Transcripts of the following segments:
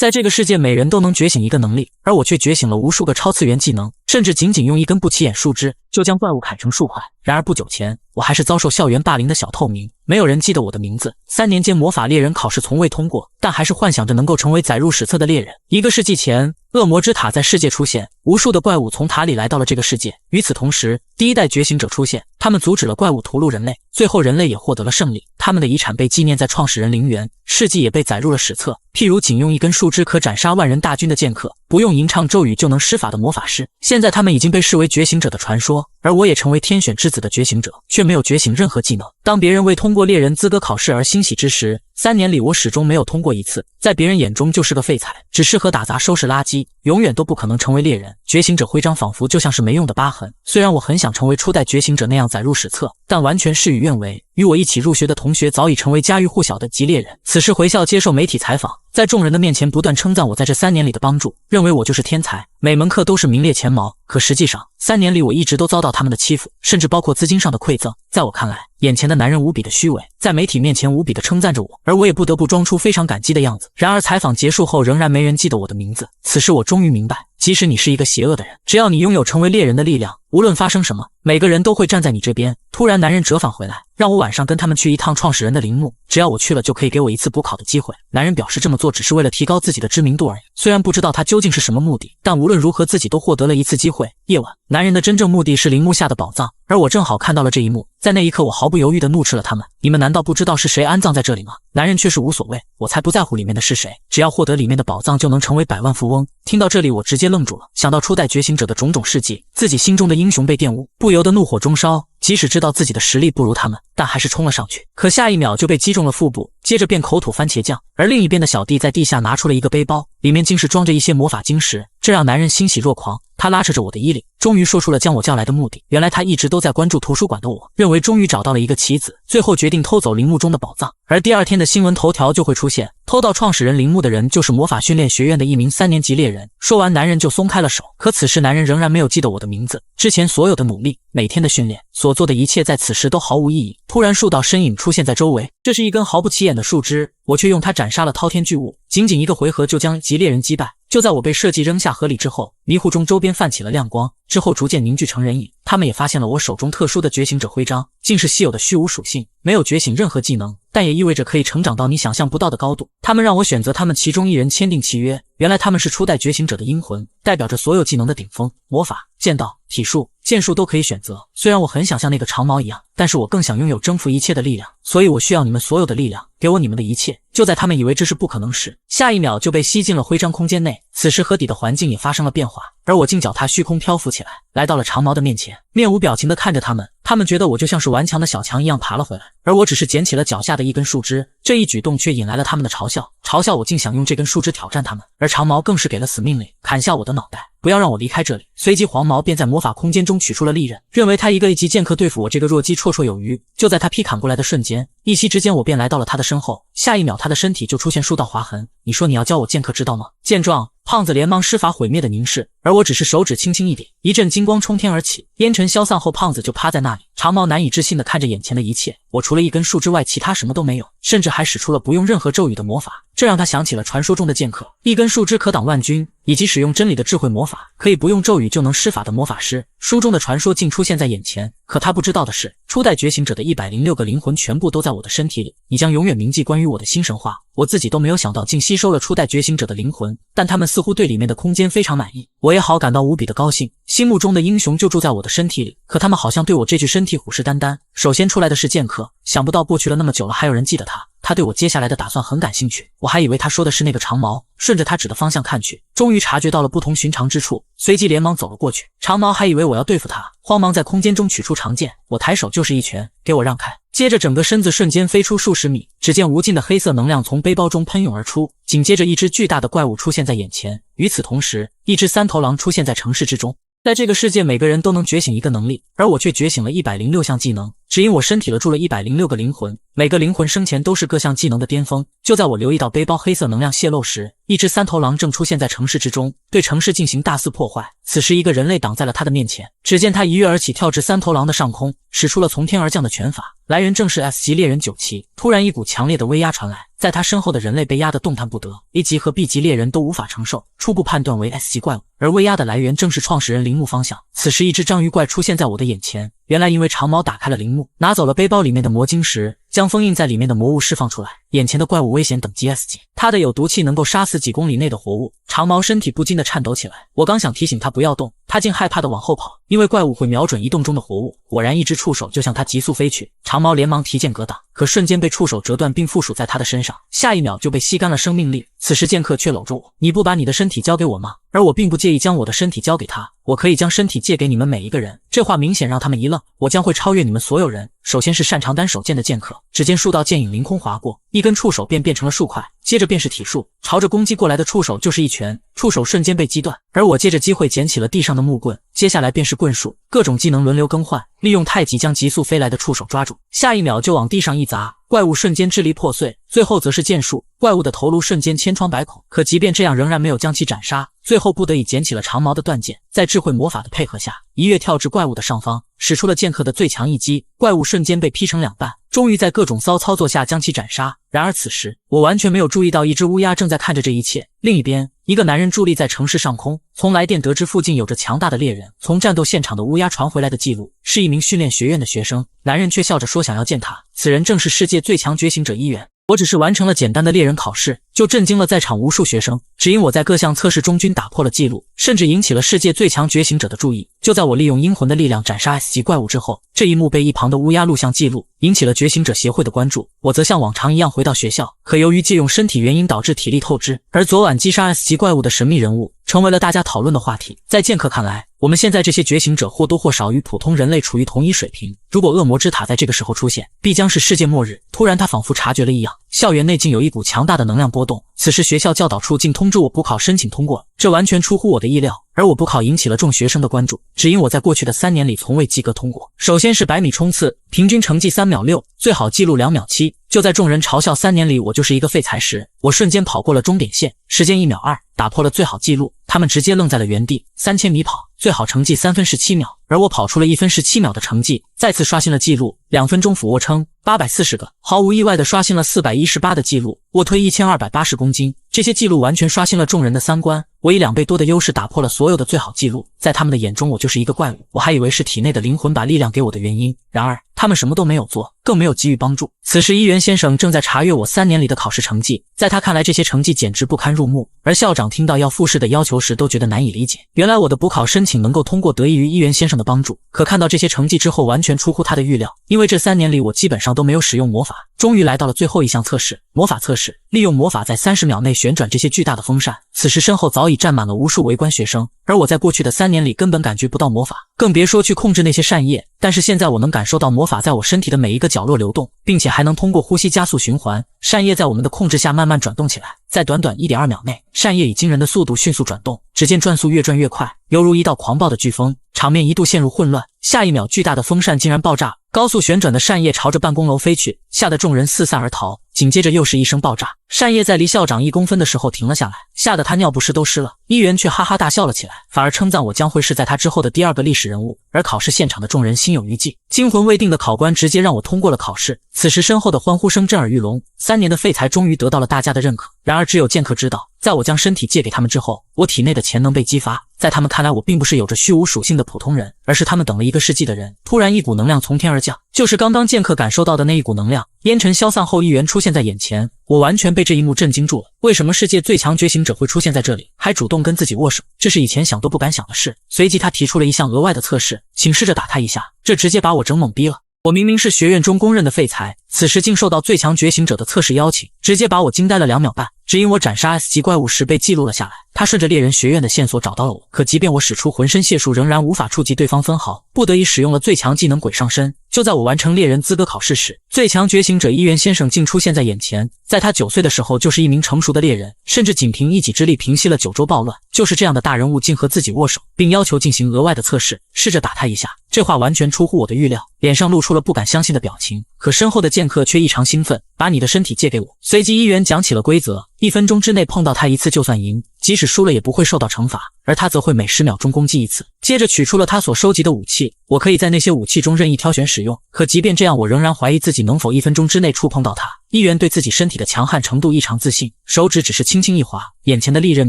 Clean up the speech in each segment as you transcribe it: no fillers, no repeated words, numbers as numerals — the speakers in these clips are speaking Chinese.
在这个世界，每人都能觉醒一个能力，而我却觉醒了无数个超次元技能，甚至仅用一根不起眼树枝就将怪物砍成数块。然而不久前，我还是遭受校园霸凌的小透明，没有人记得我的名字。3年间魔法猎人考试从未通过，但还是幻想着能够成为载入史册的猎人。1个世纪前，恶魔之塔在世界出现，无数的怪物从塔里来到了这个世界。与此同时，第一代觉醒者出现，他们阻止了怪物屠戮人类，最后人类也获得了胜利。他们的遗产被纪念在创始人陵园，事迹也被载入了史册。譬如仅用一根树枝可斩杀万人大军的剑客，不用吟唱咒语就能施法的魔法师，现在他们已经被视为觉醒者的传说，而我也成为天选之子的觉醒者，却没有觉醒任何技能。当别人为通过猎人资格考试而欣喜之时，3年里我始终没有通过一次，在别人眼中就是个废材，只适合打杂收拾垃圾，永远都不可能成为猎人。觉醒者徽章仿佛就像是没用的疤痕，虽然我很想成为初代觉醒者那样载入史册，但完全事与愿违。与我一起入学的同学早已成为家喻户晓的极猎人，此时回校接受媒体采访，在众人的面前不断称赞我在这3年里的帮助，认为我就是天才，每门课都是名列前茅。可实际上3年里我一直都遭到他们的欺负，甚至包括资金上的馈赠。在我看来，眼前的男人无比的虚伪，在媒体面前无比的称赞着我，而我也不得不装出非常感激的样子。然而采访结束后，仍然没人记得我的名字。此时我终于明白，即使你是一个邪恶的人，只要你拥有成为猎人的力量，无论发生什么，每个人都会站在你这边。突然男人折返回来，让我晚上跟他们去一趟创始人的陵墓，只要我去了就可以给我一次补考的机会。男人表示这么做只是为了提高自己的知名度而已，虽然不知道他究竟是什么目的，但无论如何自己都获得了一次机会。夜晚，男人的真正目的是陵墓下的宝藏，而我正好看到了这一幕。在那一刻，我毫不犹豫地怒斥了他们，你们难道不知道是谁安葬在这里吗？男人却是无所谓，我才不在乎里面的是谁，只要获得里面的宝藏就能成为百万富翁。听到这里，我直接愣住了，想到初代觉醒者的种种事迹，自己心中的英雄被玷污，不由得怒火中烧。即使知道自己的实力不如他们，但还是冲了上去，可下一秒就被击中了腹部，接着便口吐番茄酱。而另一边的小弟在地下拿出了一个背包，里面竟是装着一些魔法晶石，这让男人欣喜若狂。他拉扯着我的衣领，终于说出了将我叫来的目的。原来他一直都在关注图书馆的我，认为终于找到了一个棋子，最后决定偷走陵墓中的宝藏。而第二天的新闻头条就会出现，偷到创始人陵墓的人就是魔法训练学院的一名3年级猎人。说完，男人就松开了手，可此时男人仍然没有记得我的名字。之前所有的努力，每天的训练，所做的一切，在此时都毫无意义。突然数道身影出现在周围，这是一根毫不起眼的树枝，我却用它斩杀了滔天巨物，仅1个回合就将极猎人击败。就在我被设计扔下河里之后，迷糊中周边泛起了亮光，之后逐渐凝聚成人影。他们也发现了我手中特殊的觉醒者徽章，竟是稀有的虚无属性，没有觉醒任何技能，但也意味着可以成长到你想象不到的高度。他们让我选择他们其中一人签订契约，原来他们是初代觉醒者的阴魂，代表着所有技能的顶峰，魔法、剑道、体术、剑术都可以选择。虽然我很想像那个长毛一样，但是我更想拥有征服一切的力量，所以我需要你们所有的力量，给我你们的一切。就在他们以为这是不可能时，下一秒就被吸进了徽章空间内。此时河底的环境也发生了变化，而我竟脚踏虚空漂浮起来，来到了长毛的面前，面无表情地看着他们。他们觉得我就像是顽强的小强一样爬了回来，而我只是捡起了脚下的一根树枝，这一举动却引来了他们的嘲笑，我竟想用这根树枝挑战他们。而长毛更是给了死命令，砍下我的脑袋，不要让我离开这里。随即黄毛便在魔法空间中取出了利刃，认为他一个1级剑客对付我这个弱鸡绰绰有余。就在他劈砍过来的瞬间，一息之间我便来到了他的身后，下一秒他的身体就出现数道划痕。你说你要教我剑客之道吗？见状，胖子连忙施法毁灭的凝视，而我只是手指轻轻一点，一阵金光冲天而起，烟尘消散后，胖子就趴在那里。长毛难以置信地看着眼前的一切，我除了一根树枝外，其他什么都没有，甚至还使出了不用任何咒语的魔法，这让他想起了传说中的剑客，一根树枝可挡万军，以及使用真理的智慧魔法，可以不用咒语就能施法的魔法师。书中的传说竟出现在眼前，可他不知道的是，初代觉醒者的106个灵魂全部都在我的身体里，你将永远铭记关于我的新神话。我自己都没有想到竟吸收了初代觉醒者的灵魂，但他们似乎对里面的空间非常满意，我也好感到无比的高兴。心目中的英雄就住在我的身体里，可他们好像对我这具身体虎视眈眈。首先出来的是剑客，想不到过去了那么久了还有人记得他，他对我接下来的打算很感兴趣。我还以为他说的是那个长毛，顺着他指的方向看去，终于察觉到了不同寻常之处，随即连忙走了过去。长毛还以为我要对付他，慌忙在空间中取出长剑，我抬手就是一拳，给我让开。接着整个身子瞬间飞出数十米，只见无尽的黑色能量从背包中喷涌而出，紧接着一只巨大的怪物出现在眼前。与此同时，一只3头狼出现在城市之中。在这个世界，每个人都能觉醒一个能力，而我却觉醒了106项技能，只因我身体了住了106个灵魂，每个灵魂生前都是各项技能的巅峰。就在我留意到背包黑色能量泄漏时，一只三头狼正出现在城市之中，对城市进行大肆破坏。此时一个人类挡在了他的面前，只见他一跃而起，跳至三头狼的上空，使出了从天而降的拳法，来源正是 S 级猎人9期。突然一股强烈的威压传来，在他身后的人类被压得动弹不得， A 级和 B 级猎人都无法承受，初步判断为 S 级怪物，而威压的来源正是创始人铃木方向。此时一只章鱼怪出现在我的眼前，原来因为长毛打开了铃木，拿走了背包里面的魔晶石，将封印在里面的魔物释放出来。眼前的怪物危险等级 S 级，它的有毒气能够杀死几公里内的活物。长毛身体不禁地颤抖起来，我刚想提醒他不要动，他竟害怕地往后跑，因为怪物会瞄准移动中的活物。果然一只触手就向他急速飞去，长毛连忙提剑格挡，可瞬间被触手折断并附属在他的身上，下一秒就被吸干了生命力。此时剑客却搂着我，你不把你的身体交给我吗？而我并不介意将我的身体交给他，我可以将身体借给你们每一个人。这话明显让他们一愣，我将会超越你们所有人。首先是擅长单手剑的剑客，只见数道剑影凌空划过，一根触手便变成了数块，接着便是体术，朝着攻击过来的触手就是一拳，触手瞬间被击断，而我借着机会捡起了地上的木棍，接下来便是棍术，各种技能轮流更换，利用太极将急速飞来的触手抓住，下一秒就往地上一砸，怪物瞬间支离破碎。最后则是剑术，怪物的头颅瞬间千疮百孔，可即便这样仍然没有将其斩杀，最后不得已捡起了长毛的断剑，在智慧魔法的配合下，一跃跳至怪物的上方，使出了剑客的最强一击，怪物瞬间被劈成两半，终于在各种骚操作下将其斩杀。然而此时我完全没有注意到一只乌鸦正在看着这一切。另一边，一个男人伫立在城市上空，从来电得知附近有着强大的猎人，从战斗现场的乌鸦传回来的记录是一名训练学院的学生，男人却笑着说想要见他，此人正是世界最强觉醒者一员。我只是完成了简单的猎人考试，就震惊了在场无数学生，只因我在各项测试中均打破了记录，甚至引起了世界最强觉醒者的注意。就在我利用阴魂的力量斩杀 S 级怪物之后，这一幕被一旁的乌鸦录像记录，引起了觉醒者协会的关注。我则像往常一样回到学校，可由于借用身体原因导致体力透支，而昨晚击杀 S 级怪物的神秘人物成为了大家讨论的话题。在剑客看来，我们现在这些觉醒者或多或少与普通人类处于同一水平，如果恶魔之塔在这个时候出现，必将是世界末日。突然他仿佛察觉了异样，校园内竟有一股强大的能量波动，此时学校教导处竟通知我补考申请通过，这完全出乎我的意料。而我补考引起了众学生的关注，只因我在过去的3年里从未及格通过。首先是100米冲刺，平均成绩3秒6，最好记录2秒7。就在众人嘲笑3年里我就是一个废材时，我瞬间跑过了终点线，时间1秒2，打破了最好记录。他们直接愣在了原地。3000米跑，最好成绩3分17秒，而我跑出了1分17秒的成绩，再次刷新了记录。2分钟俯卧撑840个，毫无意外的刷新了418的记录。卧推1280公斤，这些记录完全刷新了众人的三观。我以2倍多的优势打破了所有的最好记录，在他们的眼中我就是一个怪物，我还以为是体内的灵魂把力量给我的原因，然而他们什么都没有做，更没有给予帮助。此时伊原先生正在查阅我3年里的考试成绩，在他看来这些成绩简直不堪入目，而校长听到要复试的要求时都觉得难以理解。原来我的补考申请能够通过得益于伊原先生的帮助，可看到这些成绩之后完全出乎他的预料，因为这3年里我基本上都没有使用魔法。终于来到了最后一项测试，魔法测试，利用魔法在30秒内旋转这些巨大的风扇。此时身后早已站满了无数围观学生，而我在过去的3年里根本感觉不到魔法，更别说去控制那些扇叶。但是现在我能感受到魔法在我身体的每一个角落流动，并且还能通过呼吸加速循环，扇叶在我们的控制下慢慢转动起来。在短短 1.2 秒内，扇叶以惊人的速度迅速转动，只见转速越转越快，犹如一道狂暴的飓风，场面一度陷入混乱。下一秒，巨大的风扇竟然爆炸，高速旋转的扇叶朝着办公楼飞去，吓得众人四散而逃。紧接着又是一声爆炸，扇叶在离校长1公分的时候停了下来，吓得他尿不湿都湿了。伊原却哈哈大笑了起来，反而称赞我将会是在他之后的第2个历史人物。而考试现场的众人心有余悸，惊魂未定的考官直接让我通过了考试。此时身后的欢呼声震耳欲聋，3年的废材终于得到了大家的认可。然而只有剑客知道，在我将身体借给他们之后，我体内的潜能被激发，在他们看来我并不是有着虚无属性的普通人，而是他们等了1个世纪的人。突然一股能量从天而降，就是刚刚剑客感受到的那一股能量。烟尘消散后，一员出现在眼前，我完全被这一幕震惊住了。为什么世界最强觉醒者会出现在这里，还主动跟自己握手？这是以前想都不敢想的事。随即他提出了一项额外的测试，请试着打他一下，这直接把我整懵逼了。我明明是学院中公认的废材，此时竟受到最强觉醒者的测试邀请，直接把我惊呆了2秒半。只因我斩杀 S 级怪物时被记录了下来，他顺着猎人学院的线索找到了我，可即便我使出浑身解数，仍然无法触及对方分毫，不得已使用了最强技能鬼上身。就在我完成猎人资格考试时，最强觉醒者伊原先生竟出现在眼前。在他9岁的时候就是一名成熟的猎人，甚至仅凭一己之力平息了9州暴乱。就是这样的大人物竟和自己握手，并要求进行额外的测试，试着打他一下。这话完全出乎我的预料，脸上露出了不敢相信的表情。可身后的剑客却异常兴奋，把你的身体借给我。随即伊原讲起了规则，1分钟之内碰到他一次就算赢，即使输了也不会受到惩罚，而他则会每10秒钟攻击一次。接着取出了他所收集的武器，我可以在那些武器中任意挑选使用。可即便这样，我仍然怀疑自己能否1分钟之内触碰到他。伊原对自己身体的强悍程度异常自信，手指只是轻轻一划，眼前的利刃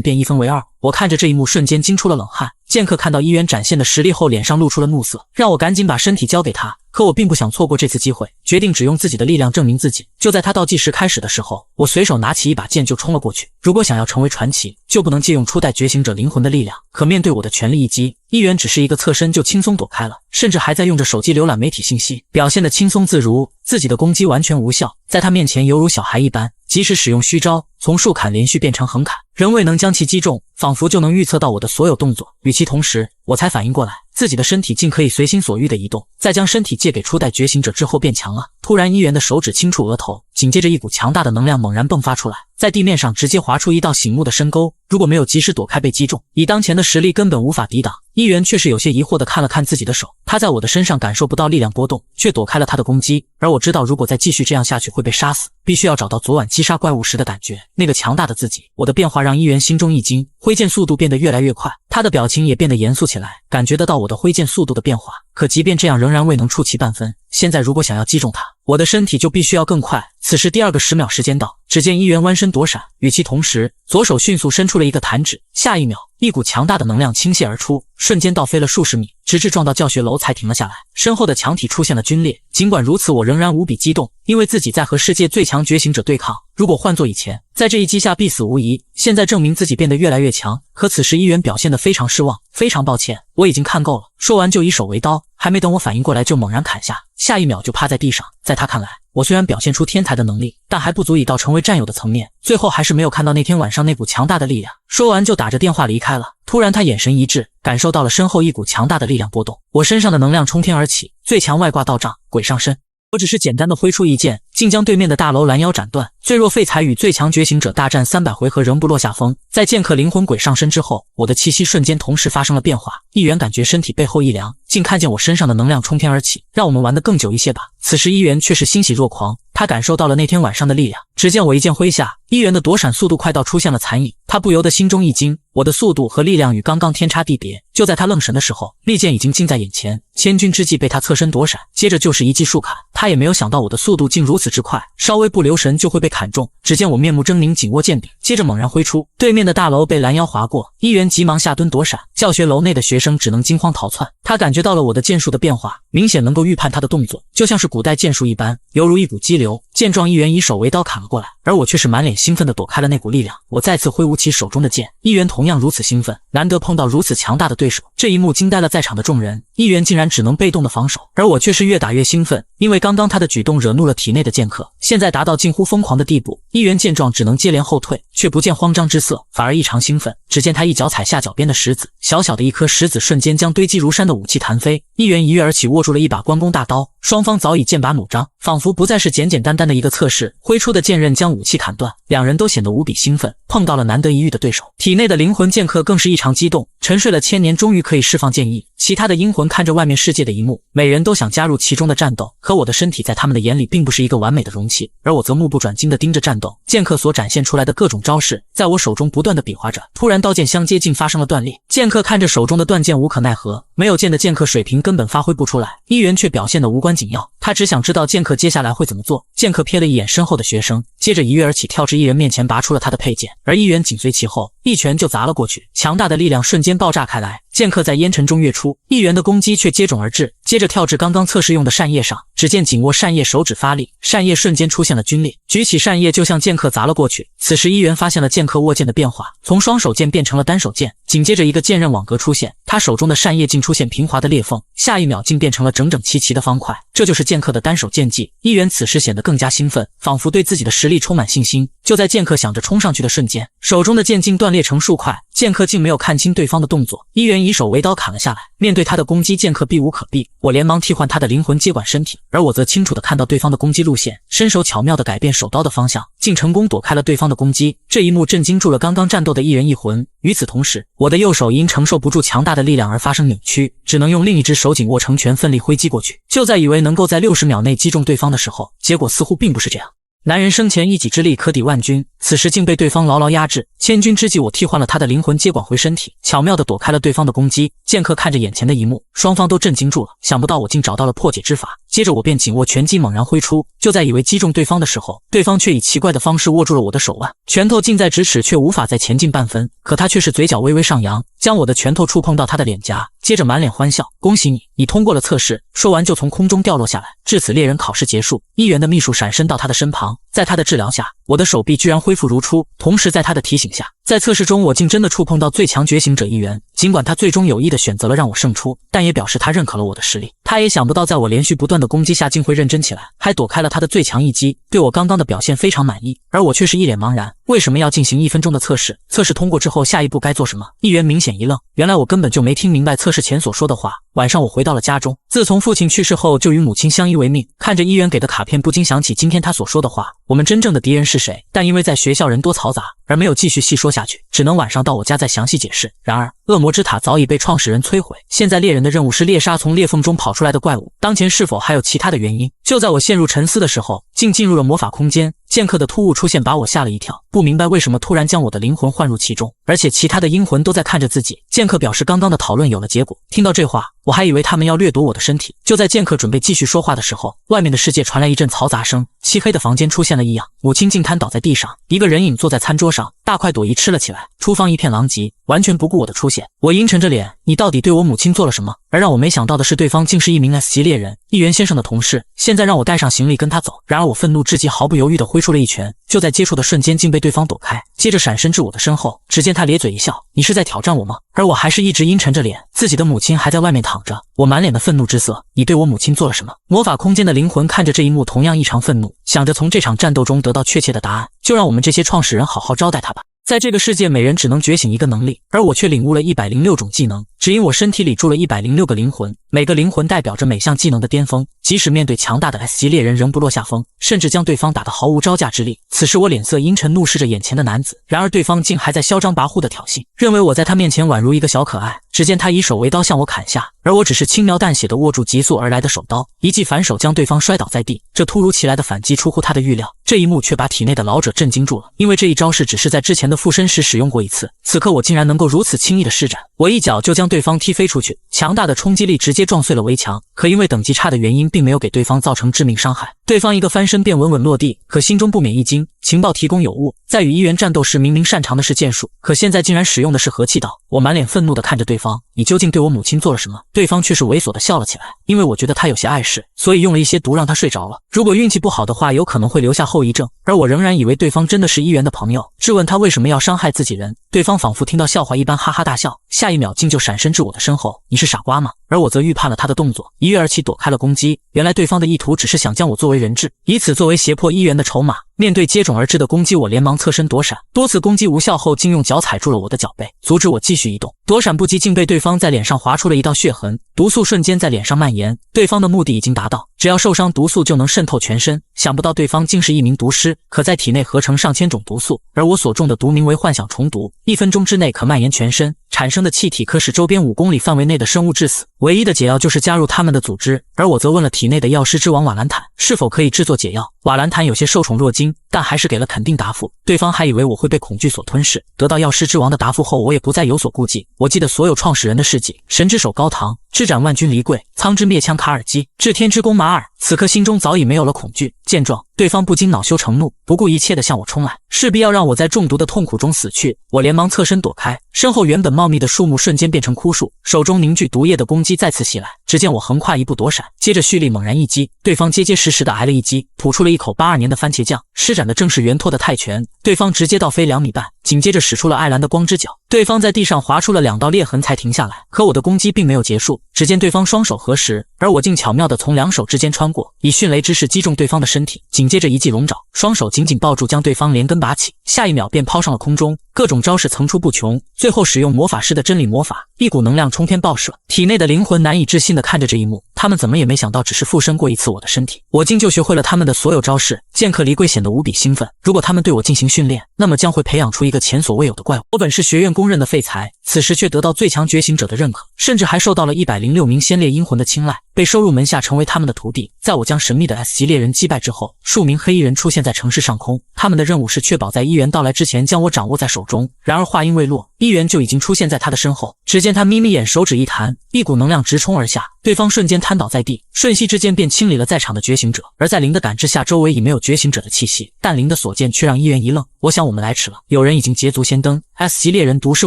便一分为二。我看着这一幕，瞬间惊出了冷汗。剑客看到伊原展现的实力后，脸上露出了怒色，让我赶紧把身体交给他。可我并不想错过这次机会，决定只用自己的力量证明自己。就在他倒计时开始的时候，我随手拿起一把剑就冲了过去。如果想要成为传奇，就不能借用初代觉醒者灵魂的力量。可面对我的全力一击，伊原只是一个侧身就轻松躲开了，甚至还在用着手机浏览媒体信息，表现得轻松自如。自己的攻击完全无效，在他面前犹如小孩一般，即使使用虚招，从竖砍连续变成横砍，仍未能将其击中，仿佛就能预测到我的所有动作。与其同时，我才反应过来，自己的身体竟可以随心所欲地移动。在将身体借给初代觉醒者之后变强了。突然，伊原的手指轻触额头，紧接着一股强大的能量猛然迸发出来，在地面上直接划出一道醒目的深沟。如果没有及时躲开被击中，以当前的实力根本无法抵挡。伊原却是有些疑惑地看了看自己的手，他在我的身上感受不到力量波动，却躲开了他的攻击。而我知道，如果再继续这样下去会被杀死，必须要找到昨晚击杀怪物时的感觉，那个强大的自己。我的变化让伊原心中一惊，挥剑速度变得越来越快，他的表情也变得严肃起来，感觉得到我的挥剑速度的变化。可即便这样，仍然未能触其半分。现在如果想要击中他，我的身体就必须要更快。此时第2个10秒时间到，只见伊原弯身躲闪，与其同时，左手迅速伸出了一个弹指，下一秒，一股强大的能量倾泻而出，瞬间倒飞了数十米，直至撞到教学楼才停了下来。身后的墙体出现了皲裂，尽管如此，我仍然无比激动，因为自己在和世界最强觉醒者对抗。如果换作以前，在这一击下必死无疑。现在证明自己变得越来越强。可此时伊原表现得非常失望，非常抱歉，我已经看够了。说完就以手为刀，还没等我反应过来就猛然砍下，下一秒就趴在地上。在他看来，我虽然表现出天才的能力，但还不足以到成为战友的层面，最后还是没有看到那天晚上那股强大的力量。说完就打着电话离开了。突然他眼神一滞，感受到了身后一股强大的力量波动，我身上的能量冲天而起，最强外挂道障，鬼上身。我只是简单的挥出一剑，竟将对面的大楼拦腰斩断。最弱废材与最强觉醒者大战300回合仍不落下风。在剑客灵魂鬼上身之后，我的气息瞬间同时发生了变化。伊原感觉身体背后一凉，竟看见我身上的能量冲天而起，让我们玩得更久一些吧。此时伊原却是欣喜若狂，他感受到了那天晚上的力量。只见我一剑挥下，伊原的躲闪速度快到出现了残影，他不由得心中一惊，我的速度和力量与刚刚天差地别。就在他愣神的时候，利剑已经近在眼前，千钧之际被他侧身躲闪，接着就是一记竖砍。他也没有想到我的速度竟如此之快，稍微不留神就会被砍中。只见我面目狰狞，紧握剑柄，接着猛然挥出，对面的大楼被拦腰划过，伊原急忙下蹲躲闪，教学楼内的学生只能惊慌逃窜。他感觉到了我的剑术的变化，明显能够预判他的动作，就像是古代剑术一般，犹如一股激流。见状，伊原以手为刀砍了过来，而我却是满脸兴奋地躲开了那股力量。我再次挥舞起手中的剑，伊原同样如此兴奋，难得碰到如此强大的对手。这一幕惊呆了在场的众人，伊原竟然只能被动的防守，而我却是越打越兴奋，因为刚刚他的举动惹怒了体内的剑客，现在达到近乎疯狂的地步。伊原见状只能接连后退，却不见慌张之色，反而异常兴奋。只见他一脚踩下脚边的石子，小小的一颗石子瞬间将堆积如山的武器弹飞。伊原一跃而起，握住了一把关公大刀，双方早已剑拔弩张，仿佛不再是简简单单的一个测试。挥出的剑刃将武器砍断，两人都显得无比兴奋，碰到了难得一遇的对手。体内的灵魂剑客更是异常激动，沉睡了1000年终于可以释放剑意。其他的阴魂看着外面世界的一幕，每人都想加入其中的战斗，可我的身体在他们的眼里并不是一个完美的容器，而我则目不转睛地盯着战斗。剑客所展现出来的各种招式，在我手中不断地比划着，突然刀剑相接，竟发生了断裂。剑客看着手中的断剑无可奈何，没有剑的剑客水平根本发挥不出来，伊原却表现得无关紧要，他只想知道剑客接下来会怎么做。剑客瞥了一眼身后的学生，接着一跃而起，跳至一人面前拔出了他的佩剑，而伊原紧随其后，一拳就砸了过去，强大的力量瞬间爆炸开来。剑客在烟尘中跃出，伊原的攻击却接踵而至，接着跳至刚刚测试用的扇叶上，只见紧握扇叶手指发力，扇叶瞬间出现了皲裂，举起扇叶就向剑客砸了过去。此时伊原发现了剑客握剑的变化，从双手剑变成了单手剑，紧接着一个剑刃网格出现，他手中的扇叶竟出现平滑的裂缝，下一秒竟变成了整整齐齐的方块，这就是剑客的单手剑技。伊原此时显得更加兴奋，仿佛对自己的实力充满信心。就在剑客想着冲上去的瞬间，手中的剑竟断裂成数块，剑客竟没有看清对方的动作，伊原以手为刀砍了下来。面对他的攻击，剑客避无可避，我连忙替换他的灵魂接管身体，而我则清楚地看到对方的攻击路线，伸手巧妙地改变手刀的方向，竟成功躲开了对方的攻击。这一幕震惊住了刚刚战斗的一人一魂。与此同时，我的右手因承受不住强大的力量而发生扭曲，只能用另一只手紧握成拳，奋力挥击过去。就在以为能够在60秒内击中对方的时候，结果似乎并不是这样。男人生前一己之力可抵万军，此时竟被对方牢牢压制。千钧之际，我替换了他的灵魂接管回身体，巧妙地躲开了对方的攻击。剑客看着眼前的一幕，双方都震惊住了，想不到我竟找到了破解之法。接着我便紧握拳击猛然挥出，就在以为击中对方的时候，对方却以奇怪的方式握住了我的手腕，拳头近在咫尺，却无法再前进半分。可他却是嘴角微微上扬，将我的拳头触碰到他的脸颊，接着满脸欢笑：“恭喜你，你通过了测试。”说完就从空中掉落下来。至此猎人考试结束。一元的秘书闪身到他的身旁，在他的治疗下，我的手臂居然恢复如初。同时在他的提醒下，在测试中我竟真的触碰到最强觉醒者一元。尽管他最终有意的选择了让我胜出，但也表示他认可了我的实力。他也想不到在我连续不断的攻击下竟会认真起来，还躲开了他的最强一击，对我刚刚的表现非常满意。而我却是一脸茫然，为什么要进行1分钟的测试？测试通过之后下一步该做什么？一元明显一愣，原来我根本就没听明白测试前所说的话。晚上我回到了家中，自从父亲去世后就与母亲相依为命，看着一元给的卡片，不禁想起今天他所说的话，我们真正的敌人是谁？但因为在学校人多嘈杂，而没有继续细说下去，只能晚上到我家再详细解释。然而恶魔之塔早已被创始人摧毁，现在猎人的任务是猎杀从裂缝中跑出来的怪物，当前是否还有其他的原因？就在我陷入沉思的时候，竟进入了魔法空间。剑客的突兀出现把我吓了一跳，不明白为什么突然将我的灵魂换入其中，而且其他的阴魂都在看着自己。剑客表示刚刚的讨论有了结果。听到这话，我还以为他们要掠夺我的身体。就在剑客准备继续说话的时候，外面的世界传来一阵嘈杂声，漆黑的房间出现了异样，母亲竟瘫倒在地上，一个人影坐在餐桌上，大快朵颐吃了起来。厨房一片狼藉，完全不顾我的出现。我阴沉着脸，你到底对我母亲做了什么？而让我没想到的是，对方竟是一名 S 级猎人，议员先生的同事，现在让我带上行李跟他走。然而我愤怒至极，毫不犹豫地挥出了一拳，就在接触的瞬间竟被对方躲开，接着闪身至我的身后。只见他咧嘴一笑，你是在挑战我吗？而我还是一直阴沉着脸，自己的母亲还在外面躺着，我满脸的愤怒之色，你对我母亲做了什么？魔法空间的灵魂看着这一幕同样异常愤怒，想着从这场战斗中得到确切的答案，就让我们这些创始人好好招待他吧。在这个世界，每人只能觉醒一个能力，而我却领悟了106种技能，只因我身体里住了106个灵魂，每个灵魂代表着每项技能的巅峰，即使面对强大的 S 级猎人仍不落下风，甚至将对方打得毫无招架之力。此时我脸色阴沉，怒视着眼前的男子，然而对方竟还在嚣张跋扈的挑衅，认为我在他面前宛如一个小可爱。只见他以手为刀向我砍下，而我只是轻描淡写地握住急速而来的手刀，一记反手将对方摔倒在地。这突如其来的反击出乎他的预料，这一幕却把体内的老者震惊住了，因为这一招式只是在之前的附身时使用过一次，此刻我竟然能够如此轻易地施展。我一脚就将对方踢飞出去，强大的冲击力直接撞碎了围墙，可因为等级差的原因，并没有给对方造成致命伤害。对方一个翻身便稳稳落地，可心中不免一惊，情报提供有误，在与一元战斗时明明擅长的是剑术，可现在竟然使用的是和气道。我满脸愤怒地看着对方，你究竟对我母亲做了什么？对方却是猥琐地笑了起来，因为我觉得他有些碍事，所以用了一些毒让他睡着了，如果运气不好的话，有可能会留下后遗症。而我仍然以为对方真的是一元的朋友，质问他为什么要伤害自己人，对方仿佛听到笑话一般哈哈大笑，下一秒竟就闪身至我的身后，你是傻瓜吗？而我则预判了他的动作，一跃而起躲开了攻击。原来对方的意图只是想将我作为人质，以此作为胁迫一元的筹码。面对接踵而至的攻击，我连忙侧身躲闪，多次攻击无效后，竟用脚踩住了我的脚背，阻止我继续移动。躲闪不及，竟被对方在脸上划出了一道血痕，毒素瞬间在脸上蔓延。对方的目的已经达到，只要受伤，毒素就能渗透全身。想不到对方竟是一名毒师，可在体内合成上千种毒素，而我所中的毒名为幻想虫毒，1分钟之内可蔓延全身，产生的气体可使周边5公里范围内的生物致死。唯一的解药就是加入他们的组织，而我则问了体内的药师之王瓦兰坦，是否可以制作解药。瓦兰坦有些受宠若惊，但还是给了肯定答复。对方还以为我会被恐惧所吞噬，得到药师之王的答复后，我也不再有所顾忌。我记得所有创始人的事迹：神之手高唐，智斩万军离贵，苍之灭枪卡尔基，治天之弓马尔。此刻心中早已没有了恐惧。见状，对方不禁恼羞成怒，不顾一切地向我冲来，势必要让我在中毒的痛苦中死去。我连忙侧身躲开，身后原本茂密的树木瞬间变成枯树，手中凝聚毒液的攻击再次袭来。只见我横跨一步躲闪，接着蓄力猛然一击，对方结结实实地挨了一击，吐出了一口82年的番茄酱，施展的正是原拓的泰拳，对方直接倒飞2米半，紧接着使出了艾兰的光之脚，对方在地上划出了2道裂痕才停下来。可我的攻击并没有结束，只见对方双手合十，而我竟巧妙地从2手之间穿过，以迅雷之势击中对方的身体，紧接着一记龙爪，双手紧紧抱住，将对方连根拔起，下一秒便抛上了空中。各种招式层出不穷，最后使用魔法师的真理魔法，一股能量冲天爆射，体内的灵魂难以置信地看着这一幕。他们怎么也没想到，只是附身过一次我的身体，我竟就学会了他们的所有招式。剑客离贵显得无比兴奋，如果他们对我进行训练，那么将会培养出一个前所未有的怪物。我本是学院公认的废材，此时却得到最强觉醒者的认可，甚至还受到了106名先烈阴魂的青睐，被收入门下成为他们的徒弟。在我将神秘的 S 级猎人击败之后，数名黑衣人出现在城市上空，他们的任务是确保在一元到来之前将我掌握在手中。然而话音未落，一元就已经出现在他的身后，只见他眯眯眼，手指一弹，一股能量直冲而下，对方瞬间瘫倒在地，瞬息之间便清理了在场的觉醒者。而在灵的感知下，周围已没有觉醒者的气息，但灵的所见却让一元一愣。我想我们来迟了，有人已经捷足先登。S 级猎人毒噬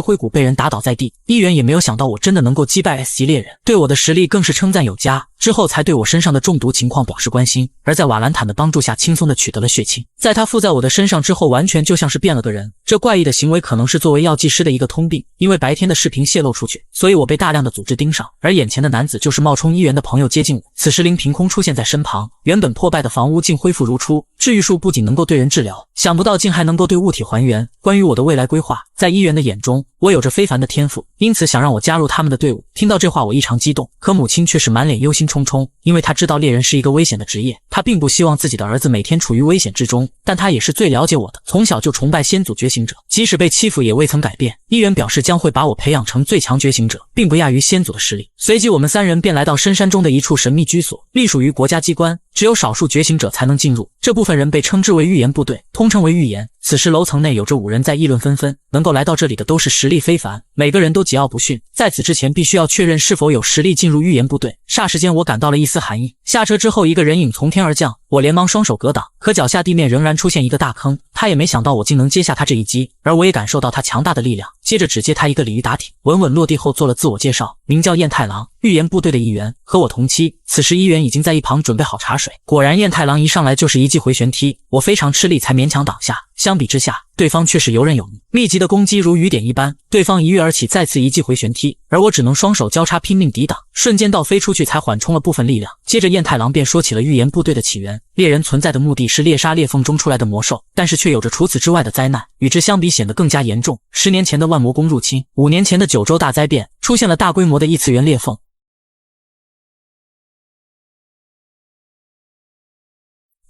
灰谷被人打倒在地，一元也没有想到我真的能够击败 S 级猎人，对我的实力更是称赞有加。之后才对我身上的中毒情况表示关心，而在瓦兰坦的帮助下，轻松地取得了血清。在他附在我的身上之后，完全就像是变了个人。这怪异的行为可能是作为药剂师的一个通病，因为白天的视频泄露出去，所以我被大量的组织盯上。而眼前的男子就是冒充一元的朋友接近我。此时灵凭空出现在身旁，原本破败的房屋竟恢复如初。治愈术不仅能够对人治疗，想不到竟还能够对物体还原。关于我的未来规划，在一元的眼中，我有着非凡的天赋，因此想让我加入他们的队伍。听到这话，我异常激动，可母亲却是满脸忧心忡忡，因为她知道猎人是一个危险的职业，她并不希望自己的儿子每天处于危险之中。但她也是最了解我的，从小就崇拜先祖觉醒者，即使被欺负也未曾改变。一元表示将会把我培养成最强觉醒者，并不亚于先祖的实力。随即我们三人便来到深山中的一处神秘居所，隶属于国家机关，只有少数觉醒者才能进入。这部分人被称之为预言部队，通称为预言。此时楼层内有着5人在议论纷纷，能够来到这里的都是实力非凡，每个人都桀骜不驯。在此之前必须要确认是否有实力进入预言部队。霎时间我感到了一丝寒意，下车之后一个人影从天而降，我连忙双手格挡，可脚下地面仍然出现一个大坑，他也没想到我竟能接下他这一击，而我也感受到他强大的力量。接着只接他一个鲤鱼打挺，稳稳落地后做了自我介绍，名叫燕太郎，预言部队的一员，和我同期。此时一员已经在一旁准备好茶水，果然燕太郎一上来就是一记回旋踢，我非常吃力才勉强挡下。相比之下，对方却是游刃有余，密集的攻击如雨点一般，对方一跃而起，再次一记回旋踢，而我只能双手交叉拼命抵挡，瞬间倒飞出去才缓冲了部分力量。接着燕太郎便说起了预言部队的起源，猎人存在的目的是猎杀裂缝中出来的魔兽，但是却有着除此之外的灾难，与之相比显得更加严重。10年前的万魔宫入侵，5年前的九州大灾变，出现了大规模的异次元裂缝。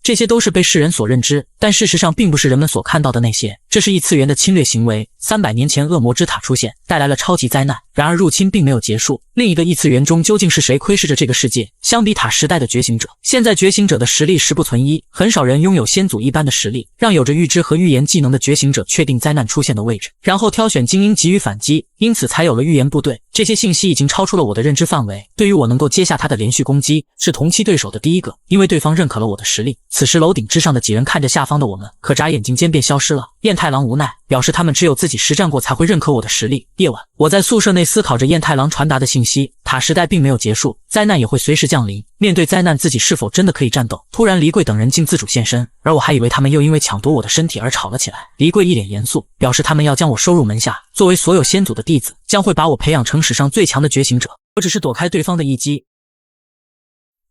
这些都是被世人所认知，但事实上并不是人们所看到的那些。这是异次元的侵略行为。300年前恶魔之塔出现，带来了超级灾难。然而入侵并没有结束，另一个异次元中究竟是谁窥视着这个世界？相比塔时代的觉醒者，现在觉醒者的实力实不存一，很少人拥有先祖一般的实力，让有着预知和预言技能的觉醒者确定灾难出现的位置，然后挑选精英给予反击，因此才有了预言部队。这些信息已经超出了我的认知范围，对于我能够接下他的连续攻击，是同期对手的第一个，因为对方认可了我的实力。此时楼顶之上的几人看着下方的我们，可眨眼睛间便消失了。燕太郎无奈表示他们只有自己实战过才会认可我的实力。夜晚，我在宿舍内思考着燕太郎传达的信息，塔时代并没有结束，灾难也会随时降临。面对灾难，自己是否真的可以战斗？突然黎贵等人竟自主现身，而我还以为他们又因为抢夺我的身体而吵了起来。黎贵一脸严肃，表示他们要将我收入门下，作为所有先祖的弟子，将会把我培养成史上最强的觉醒者。我只是躲开对方的一击，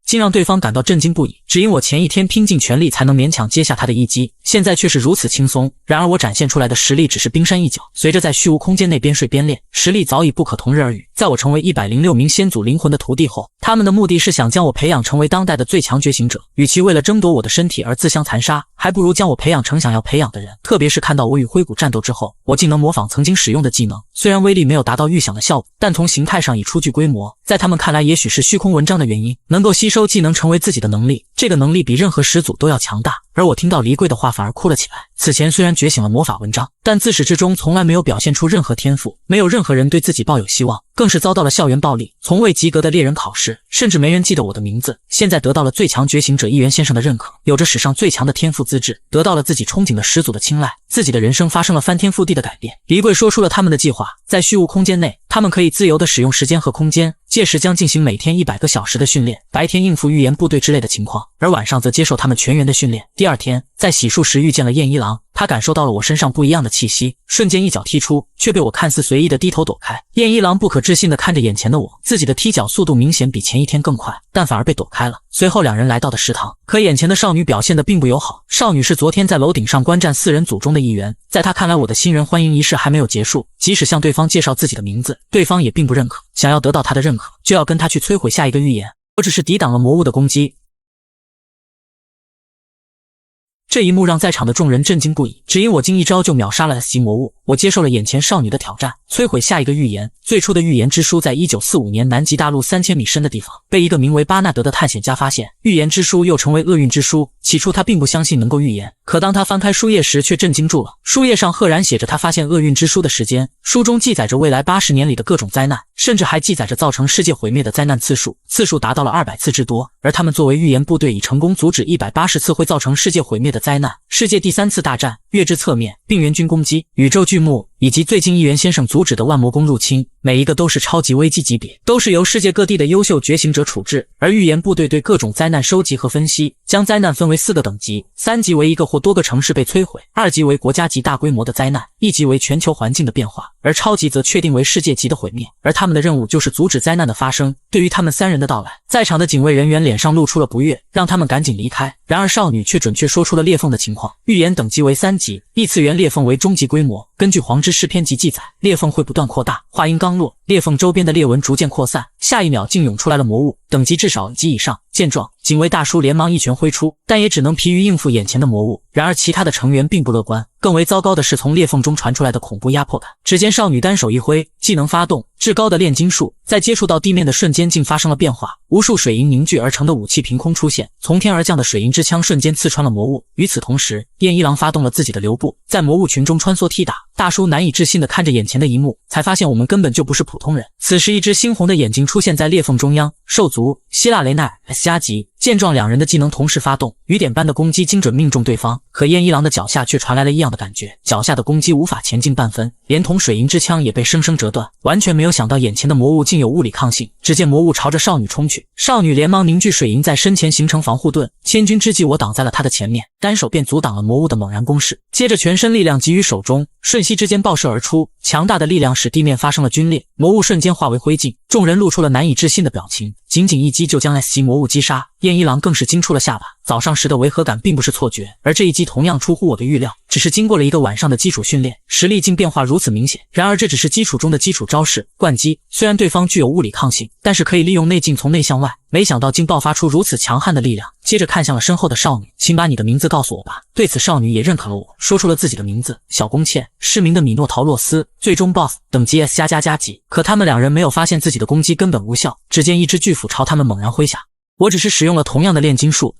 竟让对方感到震惊不已，只因我前一天拼尽全力才能勉强接下他的一击，现在却是如此轻松。然而我展现出来的实力只是冰山一角，随着在虚无空间内边睡边练，实力早已不可同日而语。在我成为106名先祖灵魂的徒弟后，他们的目的是想将我培养成为当代的最强觉醒者，与其为了争夺我的身体而自相残杀，还不如将我培养成想要培养的人。特别是看到我与灰谷战斗之后，我竟能模仿曾经使用的技能，虽然威力没有达到预想的效果，但从形态上已初具规模，在他们看来也许是虚空文章的原因，能够吸收技能成为自己的能力，这个能力比任何始祖都要强大。而我听到黎贵的话反而哭了起来。此前虽然觉醒了魔法文章，但自始至终从来没有表现出任何天赋，没有任何人对自己抱有希望，更是遭到了校园暴力，从未及格的猎人考试，甚至没人记得我的名字。现在得到了最强觉醒者一元先生的认可，有着史上最强的天赋资质，得到了自己憧憬的始祖的青睐，自己的人生发生了翻天覆地的改变。黎贵说出了他们的计划，在虚无空间内，他们可以自由地使用时间和空间，届时将进行每天100个小时的训练，白天应付预言部队之类的情况，而晚上则接受他们全员的训练。第二天，在洗漱时遇见了燕一郎，他感受到了我身上不一样的气息，瞬间一脚踢出，却被我看似随意的低头躲开。燕一郎不可置信地看着眼前的我，自己的踢脚速度明显比前一天更快，但反而被躲开了。随后两人来到的食堂，可眼前的少女表现得并不友好。少女是昨天在楼顶上观战4人组中的一员，在她看来，我的新人欢迎仪式还没有结束，即使向对方介绍自己的名字，对方也并不认可。想要得到她的认可，就要跟她去摧毁下一个预言。我只是抵挡了魔物的攻击。这一幕让在场的众人震惊不已，只因我竟一招就秒杀了 S 级魔物。我接受了眼前少女的挑战，摧毁下一个预言。最初的预言之书在1945年南极大陆3000米深的地方被一个名为巴纳德的探险家发现，预言之书又成为厄运之书。起初他并不相信能够预言，可当他翻开书页时却震惊住了。书页上赫然写着他发现厄运之书的时间，书中记载着未来80年里的各种灾难，甚至还记载着造成世界毁灭的灾难次数达到了200次之多。而他们作为预言部队，已成功阻止180次会造成世界毁灭的灾难。世界第3次大战、月之侧面、病原菌攻击、宇宙巨幕，以及最近议员先生阻止的万魔宫入侵，每一个都是超级危机级别，都是由世界各地的优秀觉醒者处置。而预言部队对各种灾难收集和分析，将灾难分为4个等级，3级为一个或多个城市被摧毁，2级为国家级大规模的灾难，1级为全球环境的变化，而超级则确定为世界级的毁灭。而他们的任务就是阻止灾难的发生。对于他们3人的到来，在场的警卫人员脸上露出了不悦，让他们赶紧离开。然而少女却准确说出了裂缝的情况，预言等级为3级，异次元裂缝为终极规模。根据黄之诗篇集记载，裂缝会不断扩大。话音刚落，裂缝周边的裂纹逐渐扩散，下一秒竟涌出来了魔物，等级至少1级以上。见状，警卫大叔连忙一拳挥出，但也只能疲于应付眼前的魔物。然而其他的成员并不乐观，更为糟糕的是从裂缝中传出来的恐怖压迫感。只见少女单手一挥，技能发动，至高的炼金术在接触到地面的瞬间竟发生了变化，无数水银凝聚而成的武器凭空出现，从天而降的水银之枪瞬间刺穿了魔物。与此同时，燕一郎发动了自己的流步，在魔物群中穿梭踢打。大叔难以置信地看着眼前的一幕，才发现我们根本就不是普通人。此时一只猩红的眼睛出现在裂缝中央，兽族希腊雷奈尔 S 加级。见状，两人的技能同时发动，雨点般的攻击精准命中对方。可燕一郎的脚下却传来了异样的感觉，脚下的攻击无法前进半分，连同水银之枪也被生生折断。完全没有想到眼前的魔物竟有物理抗性。只见魔物朝着少女冲去，少女连忙凝聚水银在身前形成防护盾，千钧之际我挡在了她的前面，单手便阻挡了魔物的猛然攻势，接着全身力量集于手中，瞬息之间爆射而出，强大的力量使地面发生了皲裂，魔物瞬间化为灰烬。众人露出了难以置信的表情，仅仅一击就将 S 级魔物击杀。燕一郎更是惊出了下巴，早上时的违和感并不是错觉，而这一击同样出乎我的预料，只是经过了1个晚上的基础训练，实力竟变化如此明显。然而这只是基础中的基础招式灌击，虽然对方具有物理抗性，但是可以利用内劲从内向外，没想到竟爆发出如此强悍的力量。接着看向了身后的少女，请把你的名字告诉我吧。对此少女也认可了我，说出了自己的名字小宫茜，失明的米诺陶洛斯，最终 BOSS 等级 S 加级。可他们两人没有发现自己的攻击根本无效，只见一只巨斧朝他们猛然挥下，我只是使用了同样的炼金术，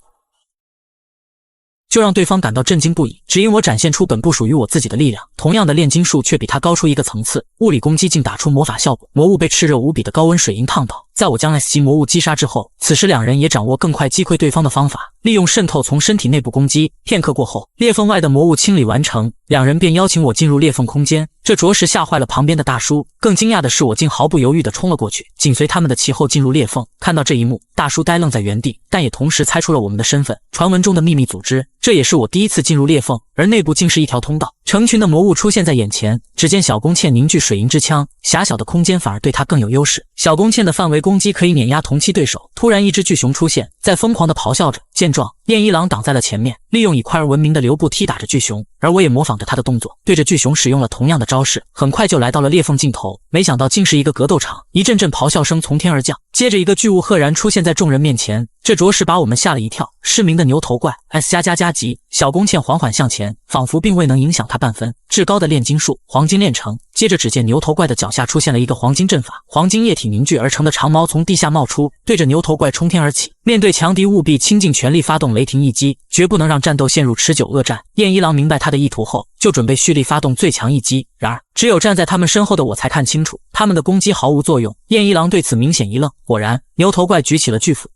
就让对方感到震惊不已，只因我展现出本不属于我自己的力量，同样的炼金术却比他高出1个层次，物理攻击竟打出魔法效果。魔物被炽热无比的高温水银烫倒，在我将 S 级魔物击杀之后，此时两人也掌握更快击溃对方的方法，利用渗透从身体内部攻击。片刻过后，裂缝外的魔物清理完成，两人便邀请我进入裂缝空间，这着实吓坏了旁边的大叔。更惊讶的是，我竟毫不犹豫地冲了过去，紧随他们的其后进入裂缝。看到这一幕，大叔呆愣在原地，但也同时猜出了我们的身份，传闻中的秘密组织。这也是我第一次进入裂缝，而内部竟是一条通道。成群的魔物出现在眼前，只见小宫茜凝聚水银之枪，狭小的空间反而对她更有优势。小宫茜的范围攻击可以碾压同期对手。突然一只巨熊出现，在疯狂地咆哮着。见状，燕一郎挡在了前面，利用以快而闻名的流步踢打着巨熊，而我也模仿着他的动作，对着巨熊使用了同样的招式。很快就来到了裂缝尽头，没想到竟是一个格斗场，一阵阵咆哮声从天而降，接着一个巨物赫然出现在众人面前，这着实把我们吓了一跳。失明的牛头怪 S 加级。小宫茜缓缓向前，仿佛并未能影响他半分。至高的炼金术黄金炼成，接着只见牛头怪的脚下出现了一个黄金阵法，黄金液体凝聚而成的长矛从地下冒出，对着牛头怪冲天而起。面对强敌，务必倾尽全力发动雷霆一击，绝不能让战斗陷入持久恶战。燕一郎明白他的意图后，就准备蓄力发动最强一击。然而只有站在他们身后的我才看清楚，他们的攻击毫无作用。燕一郎对此明显一愣，果然牛头怪举起了巨斧，